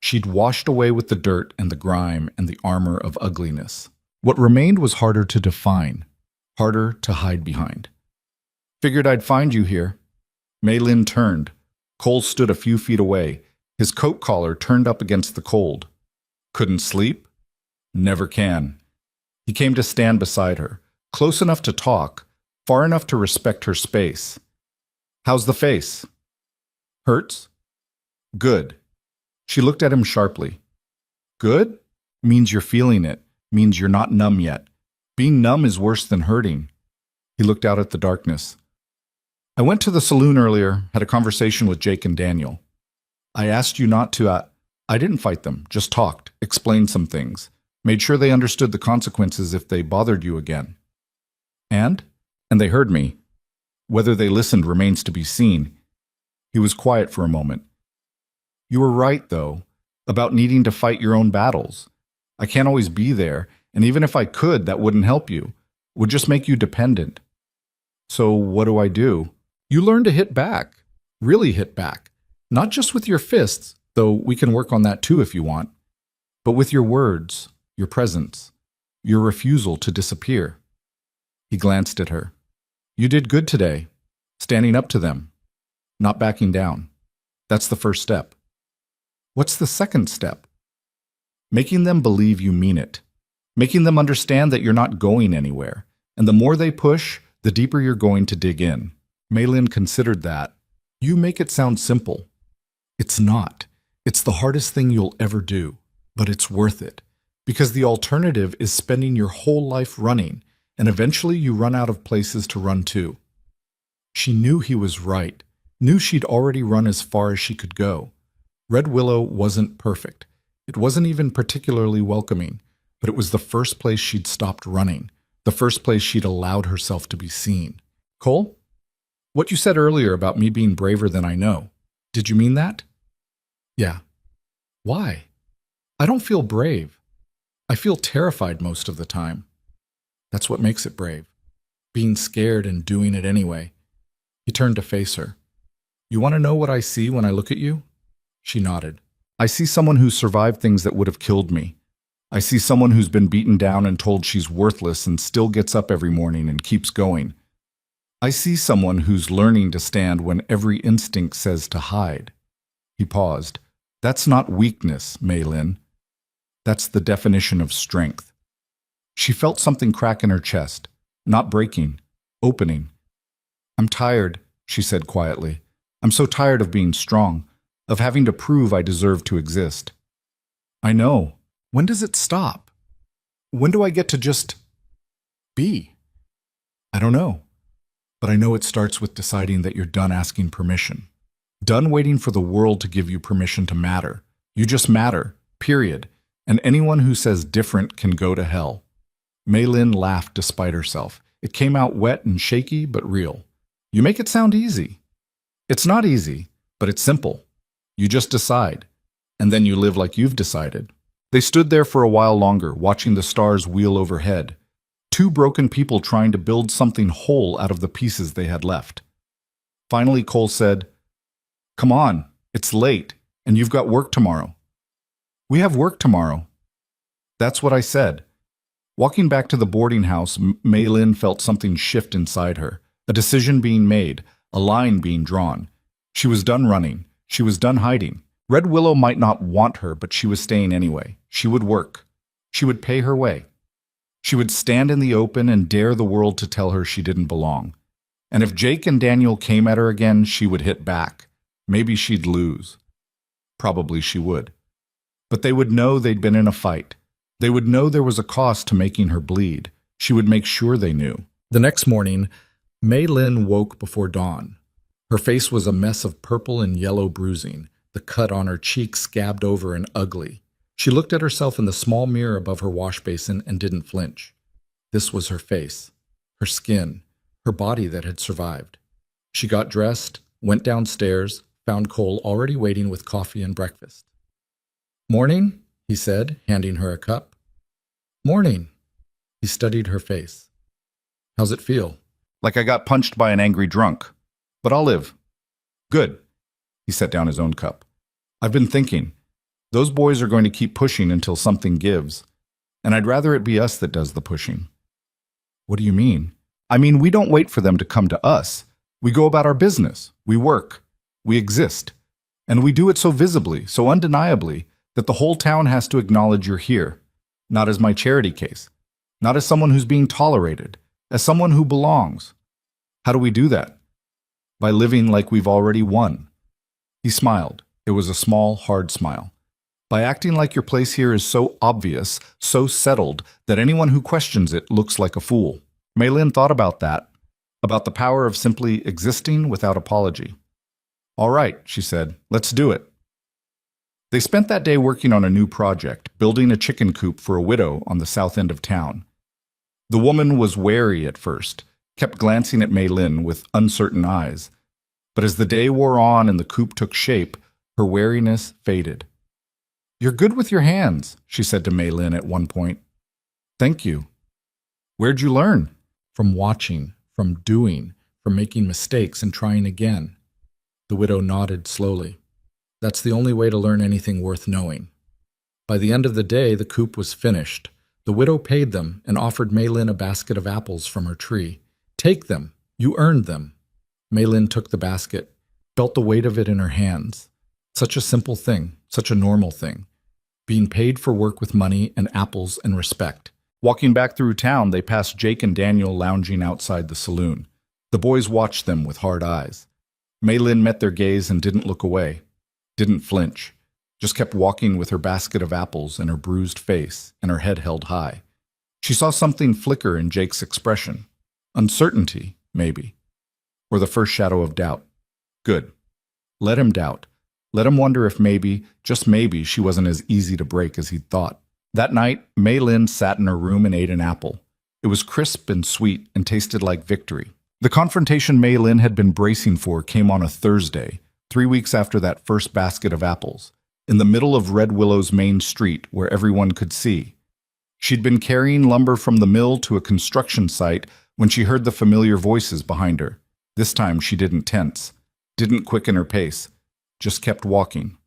She'd washed away with the dirt and the grime and the armor of ugliness. What remained was harder to define, harder to hide behind. Figured I'd find you here. Maylin turned. Cole stood a few feet away, his coat collar turned up against the cold. Couldn't sleep? Never can. He came to stand beside her, close enough to talk, far enough to respect her space. How's the face? Hurts? Good. She looked at him sharply. Good? Means you're feeling it, means you're not numb yet. Being numb is worse than hurting. He looked out at the darkness. I went to the saloon earlier, had a conversation with Jake and Daniel. I asked you not to, I didn't fight them, just talked, explained some things, made sure they understood the consequences if they bothered you again. And they heard me. Whether they listened remains to be seen. He was quiet for a moment. You were right, though, about needing to fight your own battles. I can't always be there, and even if I could, that wouldn't help you. Would just make you dependent. So what do? You learn to hit back. Really hit back. Not just with your fists, though we can work on that too if you want, but with your words, your presence, your refusal to disappear. He glanced at her. You did good today, standing up to them, not backing down. That's the first step. What's the second step? Making them believe you mean it. Making them understand that you're not going anywhere, and the more they push, the deeper you're going to dig in. Maylin considered that. You make it sound simple. It's not. It's the hardest thing you'll ever do, but it's worth it. Because the alternative is spending your whole life running, and eventually you run out of places to run to. She knew he was right, knew she'd already run as far as she could go. Red Willow wasn't perfect. It wasn't even particularly welcoming, but it was the first place she'd stopped running, the first place she'd allowed herself to be seen. Cole? What you said earlier about me being braver than I know, did you mean that? Yeah. Why? I don't feel brave. I feel terrified most of the time. That's what makes it brave. Being scared and doing it anyway. He turned to face her. You want to know what I see when I look at you? She nodded. I see someone who's survived things that would have killed me. I see someone who's been beaten down and told she's worthless and still gets up every morning and keeps going. I see someone who's learning to stand when every instinct says to hide. He paused. That's not weakness, Maylin. That's the definition of strength. She felt something crack in her chest, not breaking, opening. "I'm tired," she said quietly. "I'm so tired of being strong, of having to prove I deserve to exist." "I know. When does it stop? When do I get to just be?" "I don't know. But I know it starts with deciding that you're done asking permission. Done waiting for the world to give you permission to matter. You just matter, period. And anyone who says different can go to hell." Maylin laughed despite herself. It came out wet and shaky, but real. "You make it sound easy." "It's not easy, but it's simple. You just decide. And then you live like you've decided." They stood there for a while longer, watching the stars wheel overhead. Two broken people trying to build something whole out of the pieces they had left. Finally, Cole said, "Come on, it's late, and you've got work tomorrow." "We have work tomorrow." "That's what I said." Walking back to the boarding house, Maylin felt something shift inside her, a decision being made, a line being drawn. She was done running. She was done hiding. Red Willow might not want her, but she was staying anyway. She would work. She would pay her way. She would stand in the open and dare the world to tell her she didn't belong. And if Jake and Daniel came at her again, she would hit back. Maybe she'd lose. Probably she would. But they would know they'd been in a fight. They would know there was a cost to making her bleed. She would make sure they knew. The next morning, Maylin woke before dawn. Her face was a mess of purple and yellow bruising, the cut on her cheek scabbed over and ugly. She looked at herself in the small mirror above her wash basin and didn't flinch. This was her face, her skin, her body that had survived. She got dressed, went downstairs, found Cole already waiting with coffee and breakfast. "Morning," he said, handing her a cup. "Morning." He studied her face. "How's it feel?" "Like I got punched by an angry drunk. But I'll live." "Good." He set down his own cup. "I've been thinking. Those boys are going to keep pushing until something gives. And I'd rather it be us that does the pushing." "What do you mean?" "I mean, we don't wait for them to come to us. We go about our business. We work. We exist. And we do it so visibly, so undeniably, that the whole town has to acknowledge you're here. Not as my charity case. Not as someone who's being tolerated. As someone who belongs. How do we do that? By living like we've already won." He smiled. It was a small, hard smile. "By acting like your place here is so obvious, so settled, that anyone who questions it looks like a fool." Maylin thought about that, about the power of simply existing without apology. "All right," she said, "let's do it." They spent that day working on a new project, building a chicken coop for a widow on the south end of town. The woman was wary at first, kept glancing at Maylin with uncertain eyes. But as the day wore on and the coop took shape, her wariness faded. "You're good with your hands," she said to Maylin at one point. "Thank you." "Where'd you learn?" "From watching, from doing, from making mistakes and trying again." The widow nodded slowly. "That's the only way to learn anything worth knowing." By the end of the day, the coop was finished. The widow paid them and offered Maylin a basket of apples from her tree. "Take them. You earned them." Maylin took the basket, felt the weight of it in her hands. Such a simple thing, such a normal thing. Being paid for work with money and apples and respect. Walking back through town, they passed Jake and Daniel lounging outside the saloon. The boys watched them with hard eyes. Maylin met their gaze and didn't look away. Didn't flinch. Just kept walking with her basket of apples and her bruised face and her head held high. She saw something flicker in Jake's expression. Uncertainty, maybe. Or the first shadow of doubt. Good. Let him doubt. Let him wonder if maybe, just maybe, she wasn't as easy to break as he'd thought. That night, Maylin sat in her room and ate an apple. It was crisp and sweet and tasted like victory. The confrontation Maylin had been bracing for came on a Thursday, 3 weeks after that first basket of apples, in the middle of Red Willow's main street where everyone could see. She'd been carrying lumber from the mill to a construction site when she heard the familiar voices behind her. This time she didn't tense, didn't quicken her pace, just kept walking.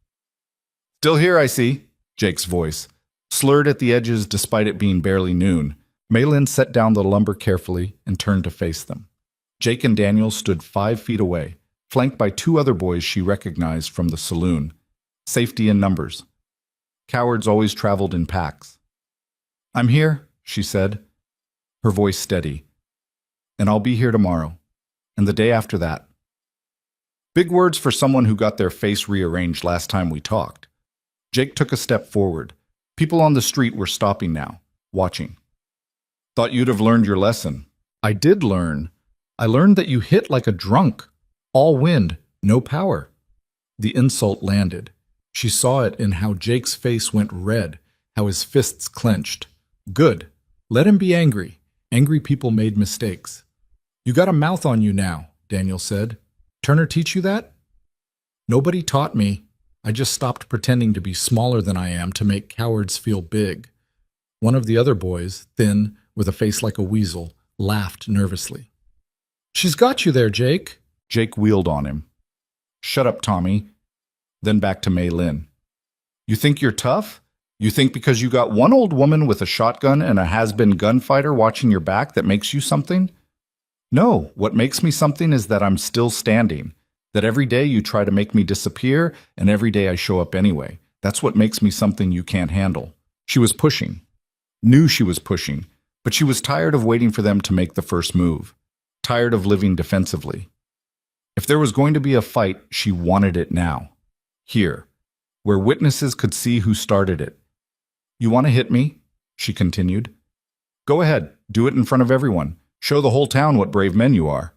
"Still here, I see," Jake's voice, slurred at the edges despite it being barely noon. Maylin set down the lumber carefully and turned to face them. Jake and Daniel stood 5 feet away, flanked by 2 other boys she recognized from the saloon. Safety in numbers. Cowards always traveled in packs. "I'm here," she said, her voice steady. And I'll be here tomorrow. And the day after that. Big words for someone who got their face rearranged last time we talked. Jake took a step forward. People on the street were stopping now, watching. Thought you'd have learned your lesson. I did learn. I learned that you hit like a drunk. All wind, no power. The insult landed. She saw it in how Jake's face went red, how his fists clenched. Good. Let him be angry. Angry people made mistakes. You got a mouth on you now, Daniel said. Turner teach you that? Nobody taught me. I just stopped pretending to be smaller than I am to make cowards feel big. One of the other boys, thin, with a face like a weasel, laughed nervously. She's got you there, Jake. Jake wheeled on him. Shut up, Tommy. Then back to Mei Lin. You think you're tough? You think because you got one old woman with a shotgun and a has-been gunfighter watching your back that makes you something? No, what makes me something is that I'm still standing. That every day you try to make me disappear, and every day I show up anyway. That's what makes me something you can't handle. She was pushing. Knew she was pushing, but she was tired of waiting for them to make the first move. Tired of living defensively. If there was going to be a fight, she wanted it now. Here, where witnesses could see who started it. You want to hit me? She continued. Go ahead, do it in front of everyone. Show the whole town what brave men you are.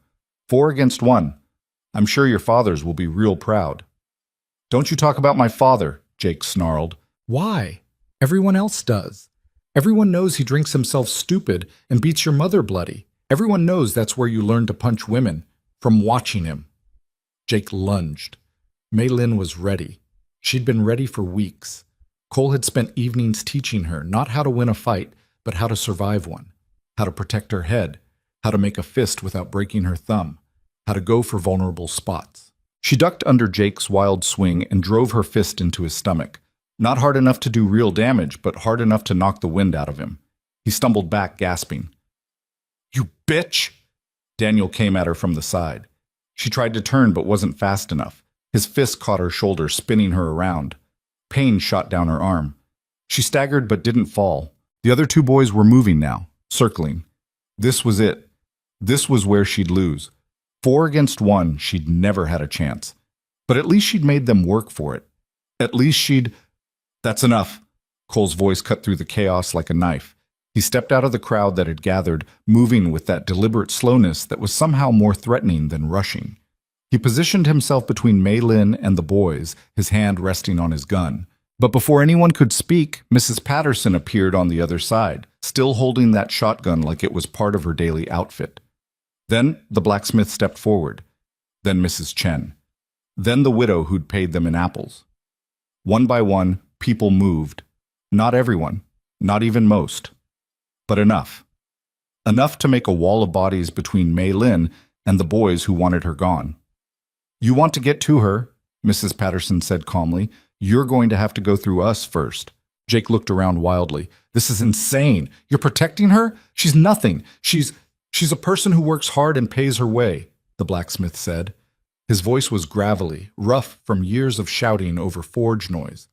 4 against 1. I'm sure your fathers will be real proud. Don't you talk about my father, Jake snarled. Why? Everyone else does. Everyone knows he drinks himself stupid and beats your mother bloody. Everyone knows that's where you learn to punch women, from watching him. Jake lunged. Mei Lin was ready. She'd been ready for weeks. Cole had spent evenings teaching her not how to win a fight, but how to survive one, how to protect her head, how to make a fist without breaking her thumb, how to go for vulnerable spots. She ducked under Jake's wild swing and drove her fist into his stomach. Not hard enough to do real damage, but hard enough to knock the wind out of him. He stumbled back, gasping. You bitch! Daniel came at her from the side. She tried to turn but wasn't fast enough. His fist caught her shoulder, spinning her around. Pain shot down her arm. She staggered but didn't fall. The other 2 boys were moving now, circling. This was it. This was where she'd lose. 4 against 1, she'd never had a chance. But at least she'd made them work for it. At least she'd... That's enough. Cole's voice cut through the chaos like a knife. He stepped out of the crowd that had gathered, moving with that deliberate slowness that was somehow more threatening than rushing. He positioned himself between Mei Lin and the boys, his hand resting on his gun. But before anyone could speak, Mrs. Patterson appeared on the other side, still holding that shotgun like it was part of her daily outfit. Then the blacksmith stepped forward. Then Mrs. Chen. Then the widow who'd paid them in apples. One by one, people moved. Not everyone, not even most. But enough. Enough to make a wall of bodies between Mei Lin and the boys who wanted her gone. You want to get to her, Mrs. Patterson said calmly. You're going to have to go through us first. Jake looked around wildly. This is insane. You're protecting her? She's nothing. She's a person who works hard and pays her way, the blacksmith said. His voice was gravelly, rough from years of shouting over forge noise.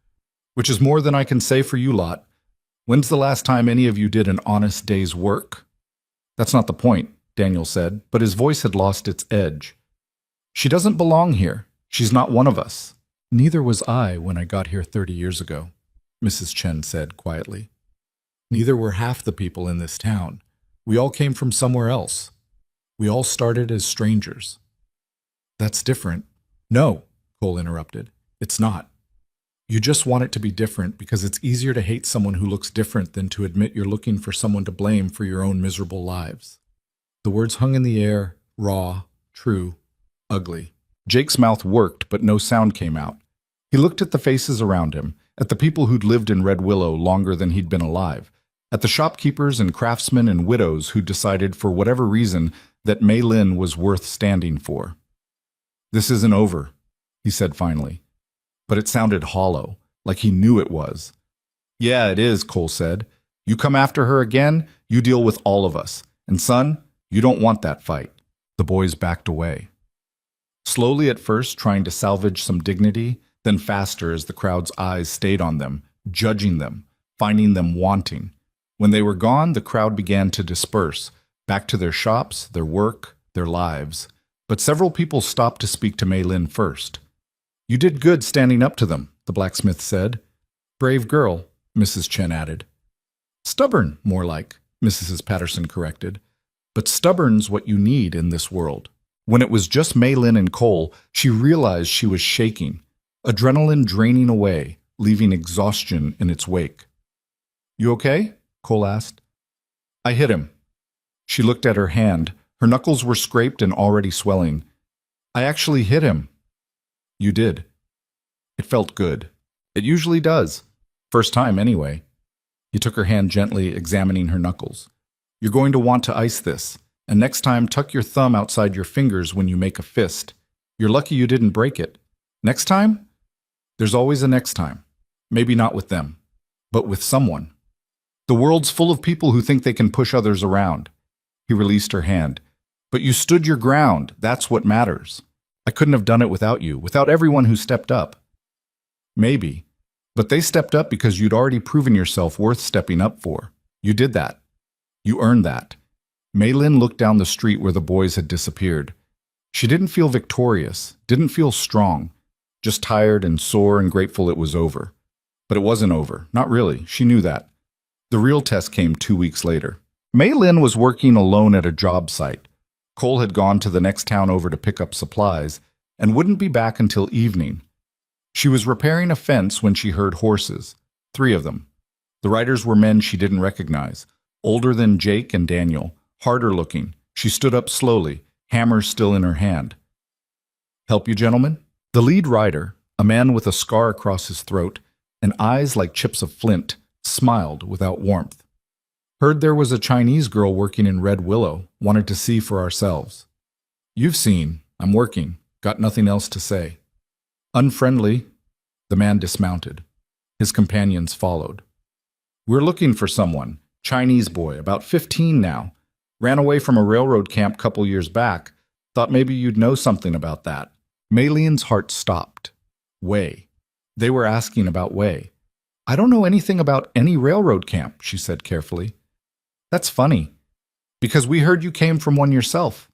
Which is more than I can say for you lot. When's the last time any of you did an honest day's work? That's not the point, Daniel said, but his voice had lost its edge. She doesn't belong here. She's not one of us. Neither was I when I got here 30 years ago, Mrs. Chen said quietly. Neither were half the people in this town. We all came from somewhere else. We all started as strangers. That's different. No, Cole interrupted. It's not. You just want it to be different because it's easier to hate someone who looks different than to admit you're looking for someone to blame for your own miserable lives. The words hung in the air, raw, true, ugly. Jake's mouth worked, but no sound came out. He looked at the faces around him, at the people who'd lived in Red Willow longer than he'd been alive, at the shopkeepers and craftsmen and widows who decided for whatever reason that Mei Lin was worth standing for. This isn't over, he said finally. But it sounded hollow, like he knew it was. Yeah, it is, Cole said. You come after her again, you deal with all of us. And son, you don't want that fight. The boys backed away. Slowly at first, trying to salvage some dignity, then faster as the crowd's eyes stayed on them, judging them, finding them wanting. When they were gone, the crowd began to disperse. back to their shops, their work, their lives. But several people stopped to speak to Mei Lin first. "You did good standing up to them," the blacksmith said. "Brave girl," Mrs. Chen added. "Stubborn, more like," Mrs. Patterson corrected. "But stubborn's what you need in this world." When it was just Mei Lin and Cole, she realized she was shaking, adrenaline draining away, leaving exhaustion in its wake. "You okay?" Cole asked. "I hit him." She looked at her hand. Her knuckles were scraped and already swelling. "I actually hit him." "You did." It felt good. It usually does. First time, anyway. He took her hand gently, examining her knuckles. "You're going to want to ice this, and next time tuck your thumb outside your fingers when you make a fist. You're lucky you didn't break it. Next time? There's always a next time. Maybe not with them, but with someone. The world's full of people who think they can push others around." He released her hand. "But you stood your ground. That's what matters. I couldn't have done it without you, without everyone who stepped up." "Maybe. But they stepped up because you'd already proven yourself worth stepping up for. You did that. You earned that." Mei Lin looked down the street where the boys had disappeared. She didn't feel victorious, didn't feel strong, just tired and sore and grateful it was over. But it wasn't over. Not really. She knew that. The real test came 2 weeks later. Mei Lin was working alone at a job site. Cole had gone to the next town over to pick up supplies and wouldn't be back until evening. She was repairing a fence when she heard horses, 3 of them. The riders were men she didn't recognize, older than Jake and Daniel, harder looking. She stood up slowly, hammer still in her hand. "Help you, gentlemen?" The lead rider, a man with a scar across his throat and eyes like chips of flint, smiled without warmth. "Heard there was a Chinese girl working in Red Willow, wanted to see for ourselves." "You've seen. I'm working. Got nothing else to say." Unfriendly, the man dismounted. His companions followed. "We're looking for someone. Chinese boy, about 15 now. Ran away from a railroad camp couple years back. Thought maybe you'd know something about that." Mei Lin's heart stopped. Wei. They were asking about Wei. "I don't know anything about any railroad camp," she said carefully. "That's funny, because we heard you came from one yourself.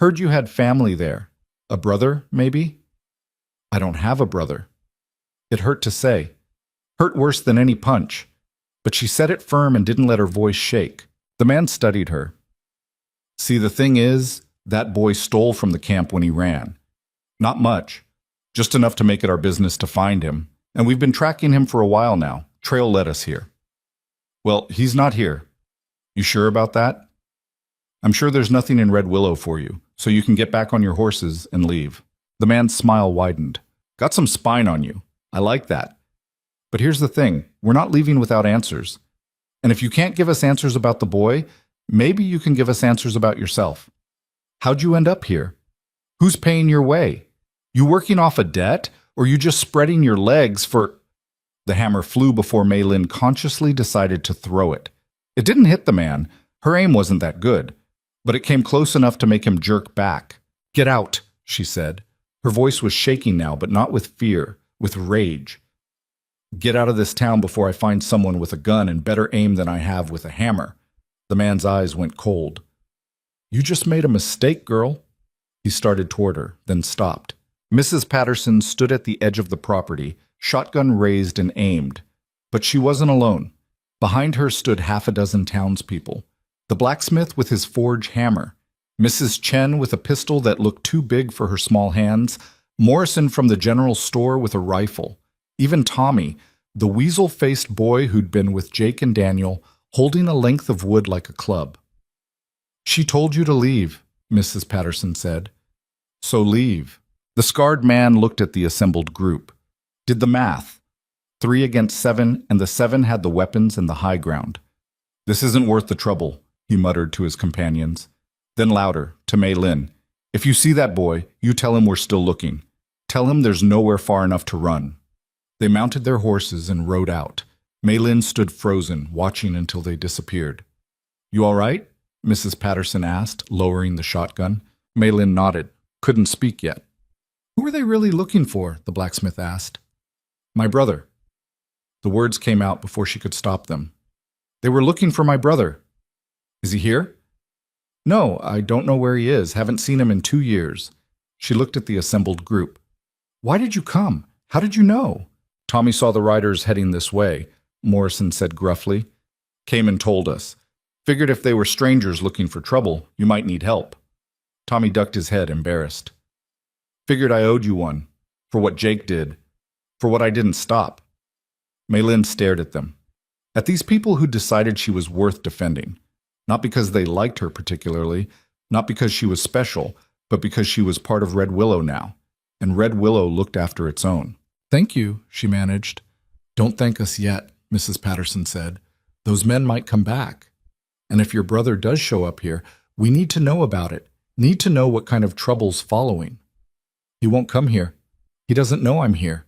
Heard you had family there. A brother, maybe?" "I don't have a brother." It hurt to say. Hurt worse than any punch. But she said it firm and didn't let her voice shake. The man studied her. "See, the thing is, that boy stole from the camp when he ran. Not much. Just enough to make it our business to find him. And we've been tracking him for a while now. Trail led us here." "Well, he's not here." "You sure about that?" "I'm sure there's nothing in Red Willow for you, so you can get back on your horses and leave." The man's smile widened. "Got some spine on you. I like that. But here's the thing. We're not leaving without answers. And if you can't give us answers about the boy, maybe you can give us answers about yourself. How'd you end up here? Who's paying your way? You working off a debt, or you just spreading your legs for—" The hammer flew before Mei Lin consciously decided to throw it. It didn't hit the man. Her aim wasn't that good. But it came close enough to make him jerk back. "Get out," she said. Her voice was shaking now, but not with fear, with rage. "Get out of this town before I find someone with a gun and better aim than I have with a hammer." The man's eyes went cold. "You just made a mistake, girl." He started toward her, then stopped. Mrs. Patterson stood at the edge of the property, shotgun raised and aimed. But she wasn't alone. Behind her stood 6 townspeople. The blacksmith with his forge hammer, Mrs. Chen with a pistol that looked too big for her small hands, Morrison from the general store with a rifle, even Tommy, the weasel-faced boy who'd been with Jake and Daniel, holding a length of wood like a club. "She told you to leave," Mrs. Patterson said. "So leave." The scarred man looked at the assembled group. Did the math. 3 against 7, and the 7 had the weapons and the high ground. "This isn't worth the trouble," he muttered to his companions. Then louder, to Mei Lin, "If you see that boy, you tell him we're still looking. Tell him there's nowhere far enough to run." They mounted their horses and rode out. Mei Lin stood frozen, watching until they disappeared. "You all right?" Mrs. Patterson asked, lowering the shotgun. Mei Lin nodded. Couldn't speak yet. "Who are they really looking for?" the blacksmith asked. "My brother." The words came out before she could stop them. "They were looking for my brother." "Is he here?" No, I don't know where he is. Haven't seen him in 2 years. She looked at the assembled group. Why did you come? How did you know? Tommy saw the riders heading this way, Morrison said gruffly. Came and told us. Figured if they were strangers looking for trouble, you might need help. Tommy ducked his head, embarrassed. Figured I owed you one. For what Jake did. For what I didn't stop. Maylin stared at them. At these people who decided she was worth defending. Not because they liked her particularly, not because she was special, but because she was part of Red Willow now, and Red Willow looked after its own. Thank you, she managed. Don't thank us yet, Mrs. Patterson said. Those men might come back. And if your brother does show up here, we need to know about it, need to know what kind of trouble's following. He won't come here. He doesn't know I'm here.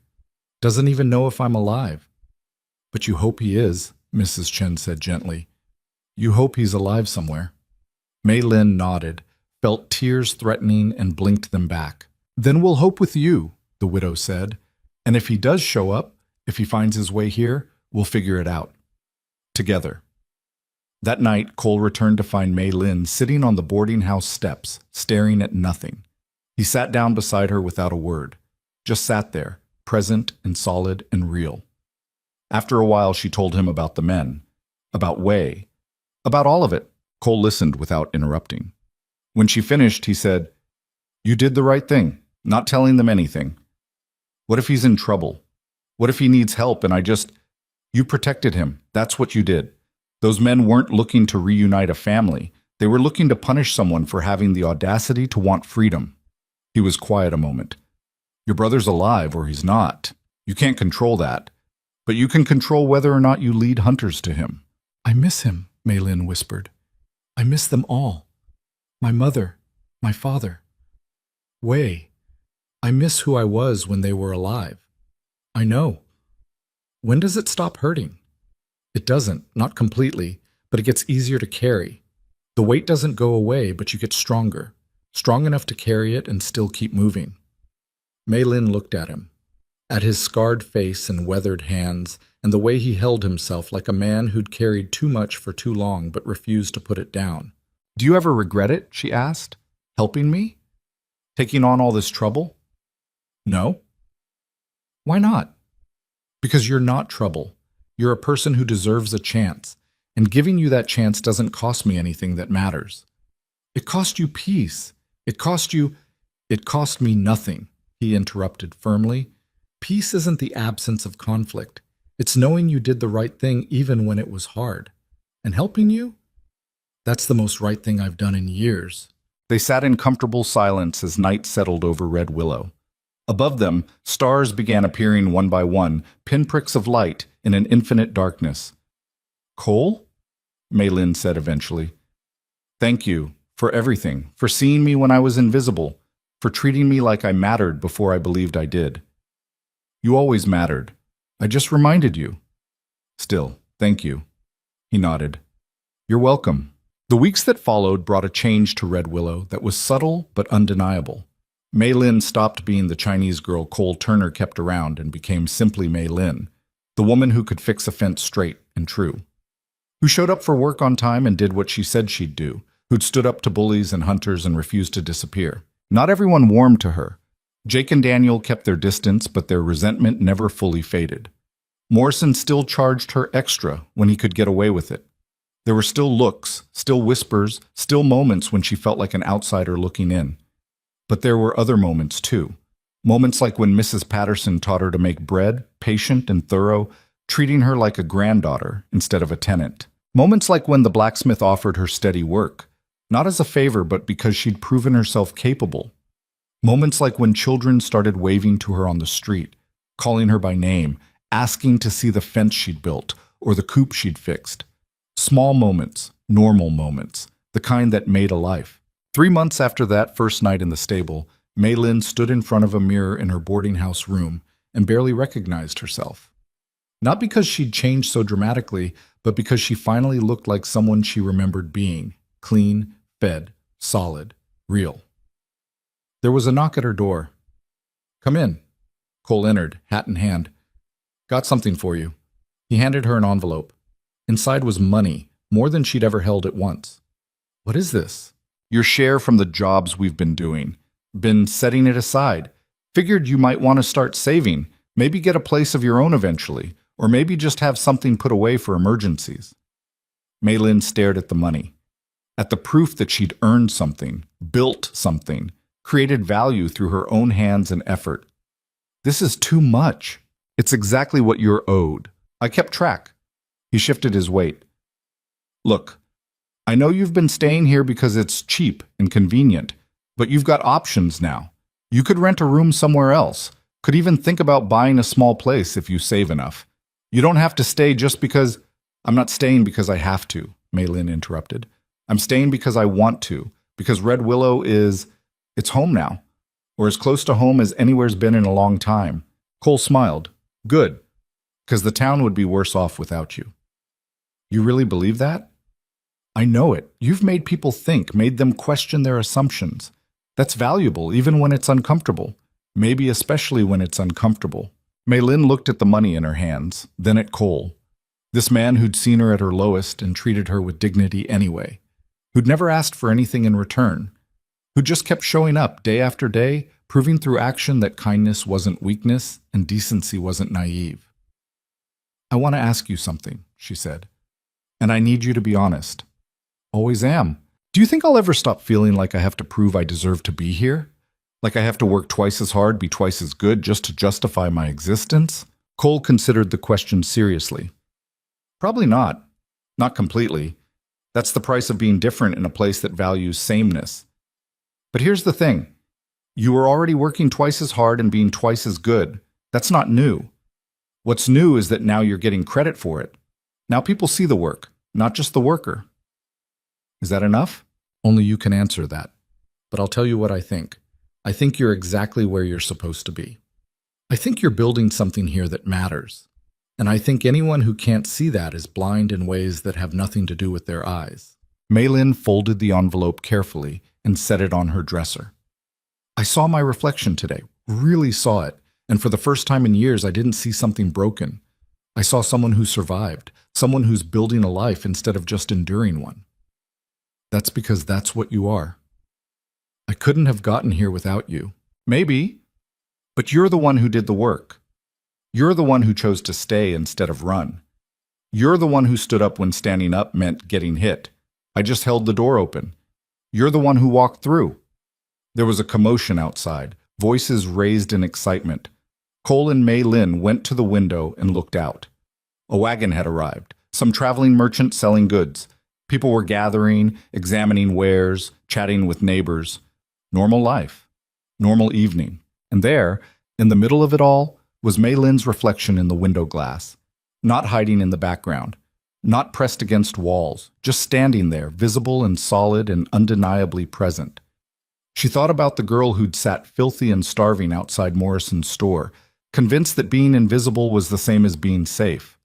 Doesn't even know if I'm alive. But you hope he is, Mrs. Chen said gently. You hope he's alive somewhere. Mei Lin nodded, felt tears threatening, and blinked them back. Then we'll hope with you, the widow said. And if he does show up, if he finds his way here, we'll figure it out. Together. That night, Cole returned to find Mei Lin sitting on the boarding house steps, staring at nothing. He sat down beside her without a word. Just sat there, present and solid and real. After a while, she told him about the men, about Wei, about all of it. Cole listened without interrupting. When she finished, he said, You did the right thing, not telling them anything. What if he's in trouble? What if he needs help and You protected him. That's what you did. Those men weren't looking to reunite a family. They were looking to punish someone for having the audacity to want freedom. He was quiet a moment. Your brother's alive or he's not. You can't control that. But you can control whether or not you lead hunters to him. I miss him, Mei Lin whispered. I miss them all. My mother, my father. Wei, I miss who I was when they were alive. I know. When does it stop hurting? It doesn't, not completely, but it gets easier to carry. The weight doesn't go away, but you get stronger. Strong enough to carry it and still keep moving. Mei Lin looked at him, at his scarred face and weathered hands, and the way he held himself like a man who'd carried too much for too long but refused to put it down. Do you ever regret it? She asked. Helping me? Taking on all this trouble? No. Why not? Because you're not trouble. You're a person who deserves a chance, and giving you that chance doesn't cost me anything that matters. It cost you peace. It cost me nothing, he interrupted firmly. Peace isn't the absence of conflict. It's knowing you did the right thing even when it was hard. And helping you? That's the most right thing I've done in years. They sat in comfortable silence as night settled over Red Willow. Above them, stars began appearing one by one, pinpricks of light in an infinite darkness. Cole? Mei Lin said eventually. Thank you for everything, for seeing me when I was invisible, for treating me like I mattered before I believed I did. You always mattered. I just reminded you. Still, thank you. He nodded. You're welcome. The weeks that followed brought a change to Red Willow that was subtle but undeniable. Mei Lin stopped being the Chinese girl Cole Turner kept around and became simply Mei Lin, the woman who could fix a fence straight and true, who showed up for work on time and did what she said she'd do, who'd stood up to bullies and hunters and refused to disappear. Not everyone warmed to her. Jake and Daniel kept their distance, but their resentment never fully faded. Morrison still charged her extra when he could get away with it. There were still looks, still whispers, still moments when she felt like an outsider looking in. But there were other moments, too. Moments like when Mrs. Patterson taught her to make bread, patient and thorough, treating her like a granddaughter instead of a tenant. Moments like when the blacksmith offered her steady work, not as a favor but because she'd proven herself capable. Moments like when children started waving to her on the street, calling her by name, asking to see the fence she'd built or the coop she'd fixed. Small moments, normal moments, the kind that made a life. 3 months after that first night in the stable, Mei Lin stood in front of a mirror in her boarding house room and barely recognized herself. Not because she'd changed so dramatically, but because she finally looked like someone she remembered being, clean, fed, solid, real. There was a knock at her door. Come in. Cole entered, hat in hand. Got something for you. He handed her an envelope. Inside was money, more than she'd ever held at once. What is this? Your share from the jobs we've been doing. Been setting it aside. Figured you might want to start saving, maybe get a place of your own eventually, or maybe just have something put away for emergencies. Maylin stared at the money, at the proof that she'd earned something, built something, created value through her own hands and effort. This is too much. It's exactly what you're owed. I kept track. He shifted his weight. Look, I know you've been staying here because it's cheap and convenient, but you've got options now. You could rent a room somewhere else, could even think about buying a small place if you save enough. You don't have to stay just because— I'm not staying because I have to, Maylin interrupted. I'm staying because I want to, because Red Willow it's home now, or as close to home as anywhere's been in a long time. Cole smiled. Good, because the town would be worse off without you. You really believe that? I know it. You've made people think, made them question their assumptions. That's valuable, even when it's uncomfortable. Maybe especially when it's uncomfortable. Maylin looked at the money in her hands, then at Cole. This man who'd seen her at her lowest and treated her with dignity anyway. Who'd never asked for anything in return. Who just kept showing up day after day, proving through action that kindness wasn't weakness and decency wasn't naive. I want to ask you something, she said. And I need you to be honest. Always am. Do you think I'll ever stop feeling like I have to prove I deserve to be here? Like I have to work twice as hard, be twice as good, just to justify my existence? Cole considered the question seriously. Probably not. Not completely. That's the price of being different in a place that values sameness. But here's the thing. You were already working twice as hard and being twice as good. That's not new. What's new is that now you're getting credit for it. Now people see the work, not just the worker. Is that enough? Only you can answer that. But I'll tell you what I think. I think you're exactly where you're supposed to be. I think you're building something here that matters. And I think anyone who can't see that is blind in ways that have nothing to do with their eyes. Maylin folded the envelope carefully and set it on her dresser. I saw my reflection today, really saw it, and for the first time in years I didn't see something broken. I saw someone who survived, someone who's building a life instead of just enduring one. That's because that's what you are. I couldn't have gotten here without you. Maybe, but you're the one who did the work. You're the one who chose to stay instead of run. You're the one who stood up when standing up meant getting hit. I just held the door open. You're the one who walked through. There was a commotion outside, voices raised in excitement. Cole and Maylin went to the window and looked out. A wagon had arrived, some traveling merchant selling goods. People were gathering, examining wares, chatting with neighbors. Normal life. Normal evening. And there, in the middle of it all, was Maylin's reflection in the window glass. Not hiding in the background. Not pressed against walls. Just standing there, visible and solid and undeniably present. She thought about the girl who'd sat filthy and starving outside Morrison's store, convinced that being invisible was the same as being safe.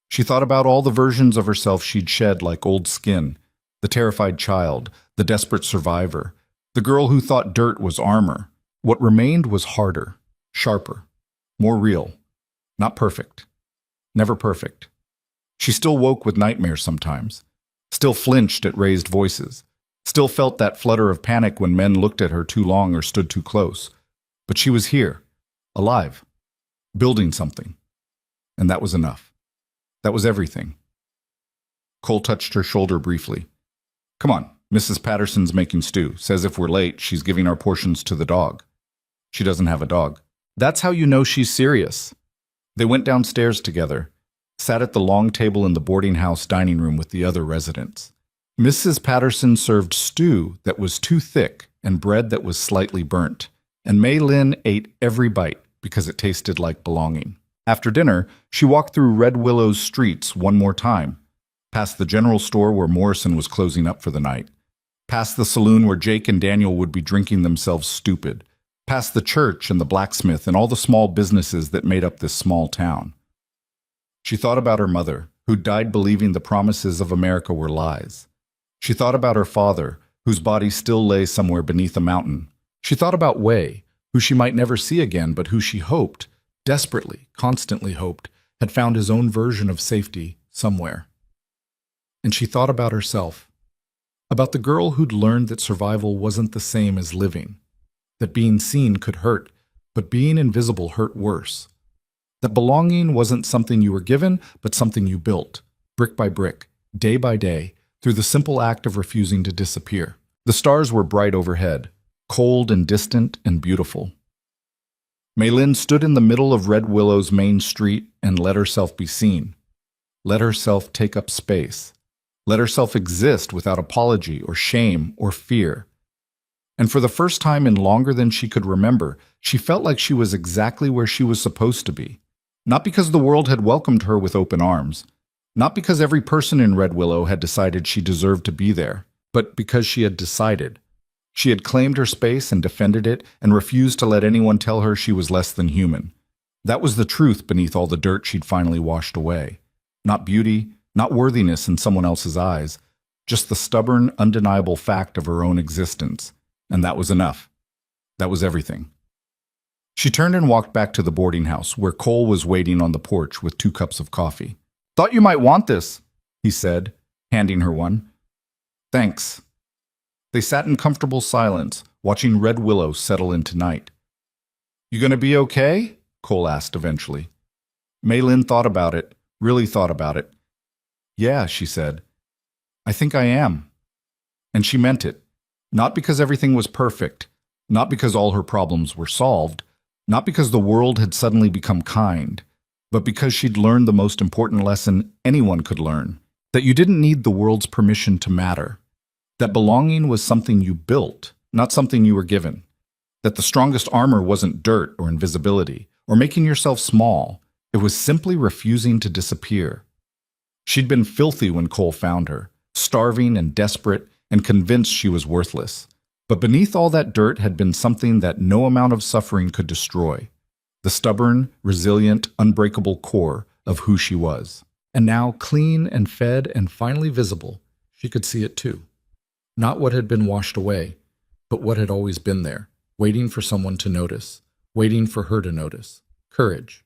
She thought about all the versions of herself she'd shed like old skin, the terrified child, the desperate survivor, the girl who thought dirt was armor. What remained was harder, sharper, more real, not perfect, never perfect. She still woke with nightmares sometimes, still flinched at raised voices, still felt that flutter of panic when men looked at her too long or stood too close. But she was here, alive, building something, and that was enough. That was everything. Cole touched her shoulder briefly. Come on, Mrs. Patterson's making stew. Says if we're late, she's giving our portions to the dog. She doesn't have a dog. That's how you know she's serious. They went downstairs together, sat at the long table in the boarding house dining room with the other residents. Mrs. Patterson served stew that was too thick and bread that was slightly burnt, and Maylin ate every bite because it tasted like belonging. After dinner, she walked through Red Willow's streets one more time, past the general store where Morrison was closing up for the night, past the saloon where Jake and Daniel would be drinking themselves stupid, past the church and the blacksmith and all the small businesses that made up this small town. She thought about her mother, who died believing the promises of America were lies. She thought about her father, whose body still lay somewhere beneath a mountain. She thought about Way, who she might never see again, but who she hoped, desperately, constantly hoped, had found his own version of safety somewhere. And she thought about herself. About the girl who'd learned that survival wasn't the same as living, that being seen could hurt, but being invisible hurt worse, that belonging wasn't something you were given, but something you built, brick by brick, day by day, through the simple act of refusing to disappear. The stars were bright overhead, cold and distant and beautiful. Maylin stood in the middle of Red Willow's main street and let herself be seen. Let herself take up space. Let herself exist without apology or shame or fear. And for the first time in longer than she could remember, she felt like she was exactly where she was supposed to be. Not because the world had welcomed her with open arms, not because every person in Red Willow had decided she deserved to be there, but because she had decided. She had claimed her space and defended it and refused to let anyone tell her she was less than human. That was the truth beneath all the dirt she'd finally washed away. Not beauty, not worthiness in someone else's eyes, just the stubborn, undeniable fact of her own existence. And that was enough. That was everything. She turned and walked back to the boarding house, where Cole was waiting on the porch with 2 cups of coffee. "Thought you might want this," he said, handing her one. "Thanks." They sat in comfortable silence, watching Red Willow settle into night. "You gonna be okay?" Cole asked eventually. Maylin thought about it, really thought about it. "Yeah," she said. "I think I am." And she meant it. Not because everything was perfect, not because all her problems were solved, not because the world had suddenly become kind, but because she'd learned the most important lesson anyone could learn, that you didn't need the world's permission to matter, that belonging was something you built, not something you were given, that the strongest armor wasn't dirt or invisibility, or making yourself small. It was simply refusing to disappear. She'd been filthy when Cole found her, starving and desperate and convinced she was worthless. But beneath all that dirt had been something that no amount of suffering could destroy, the stubborn, resilient, unbreakable core of who she was. And now, clean and fed and finally visible, she could see it too. Not what had been washed away, but what had always been there, waiting for someone to notice, waiting for her to notice. Courage.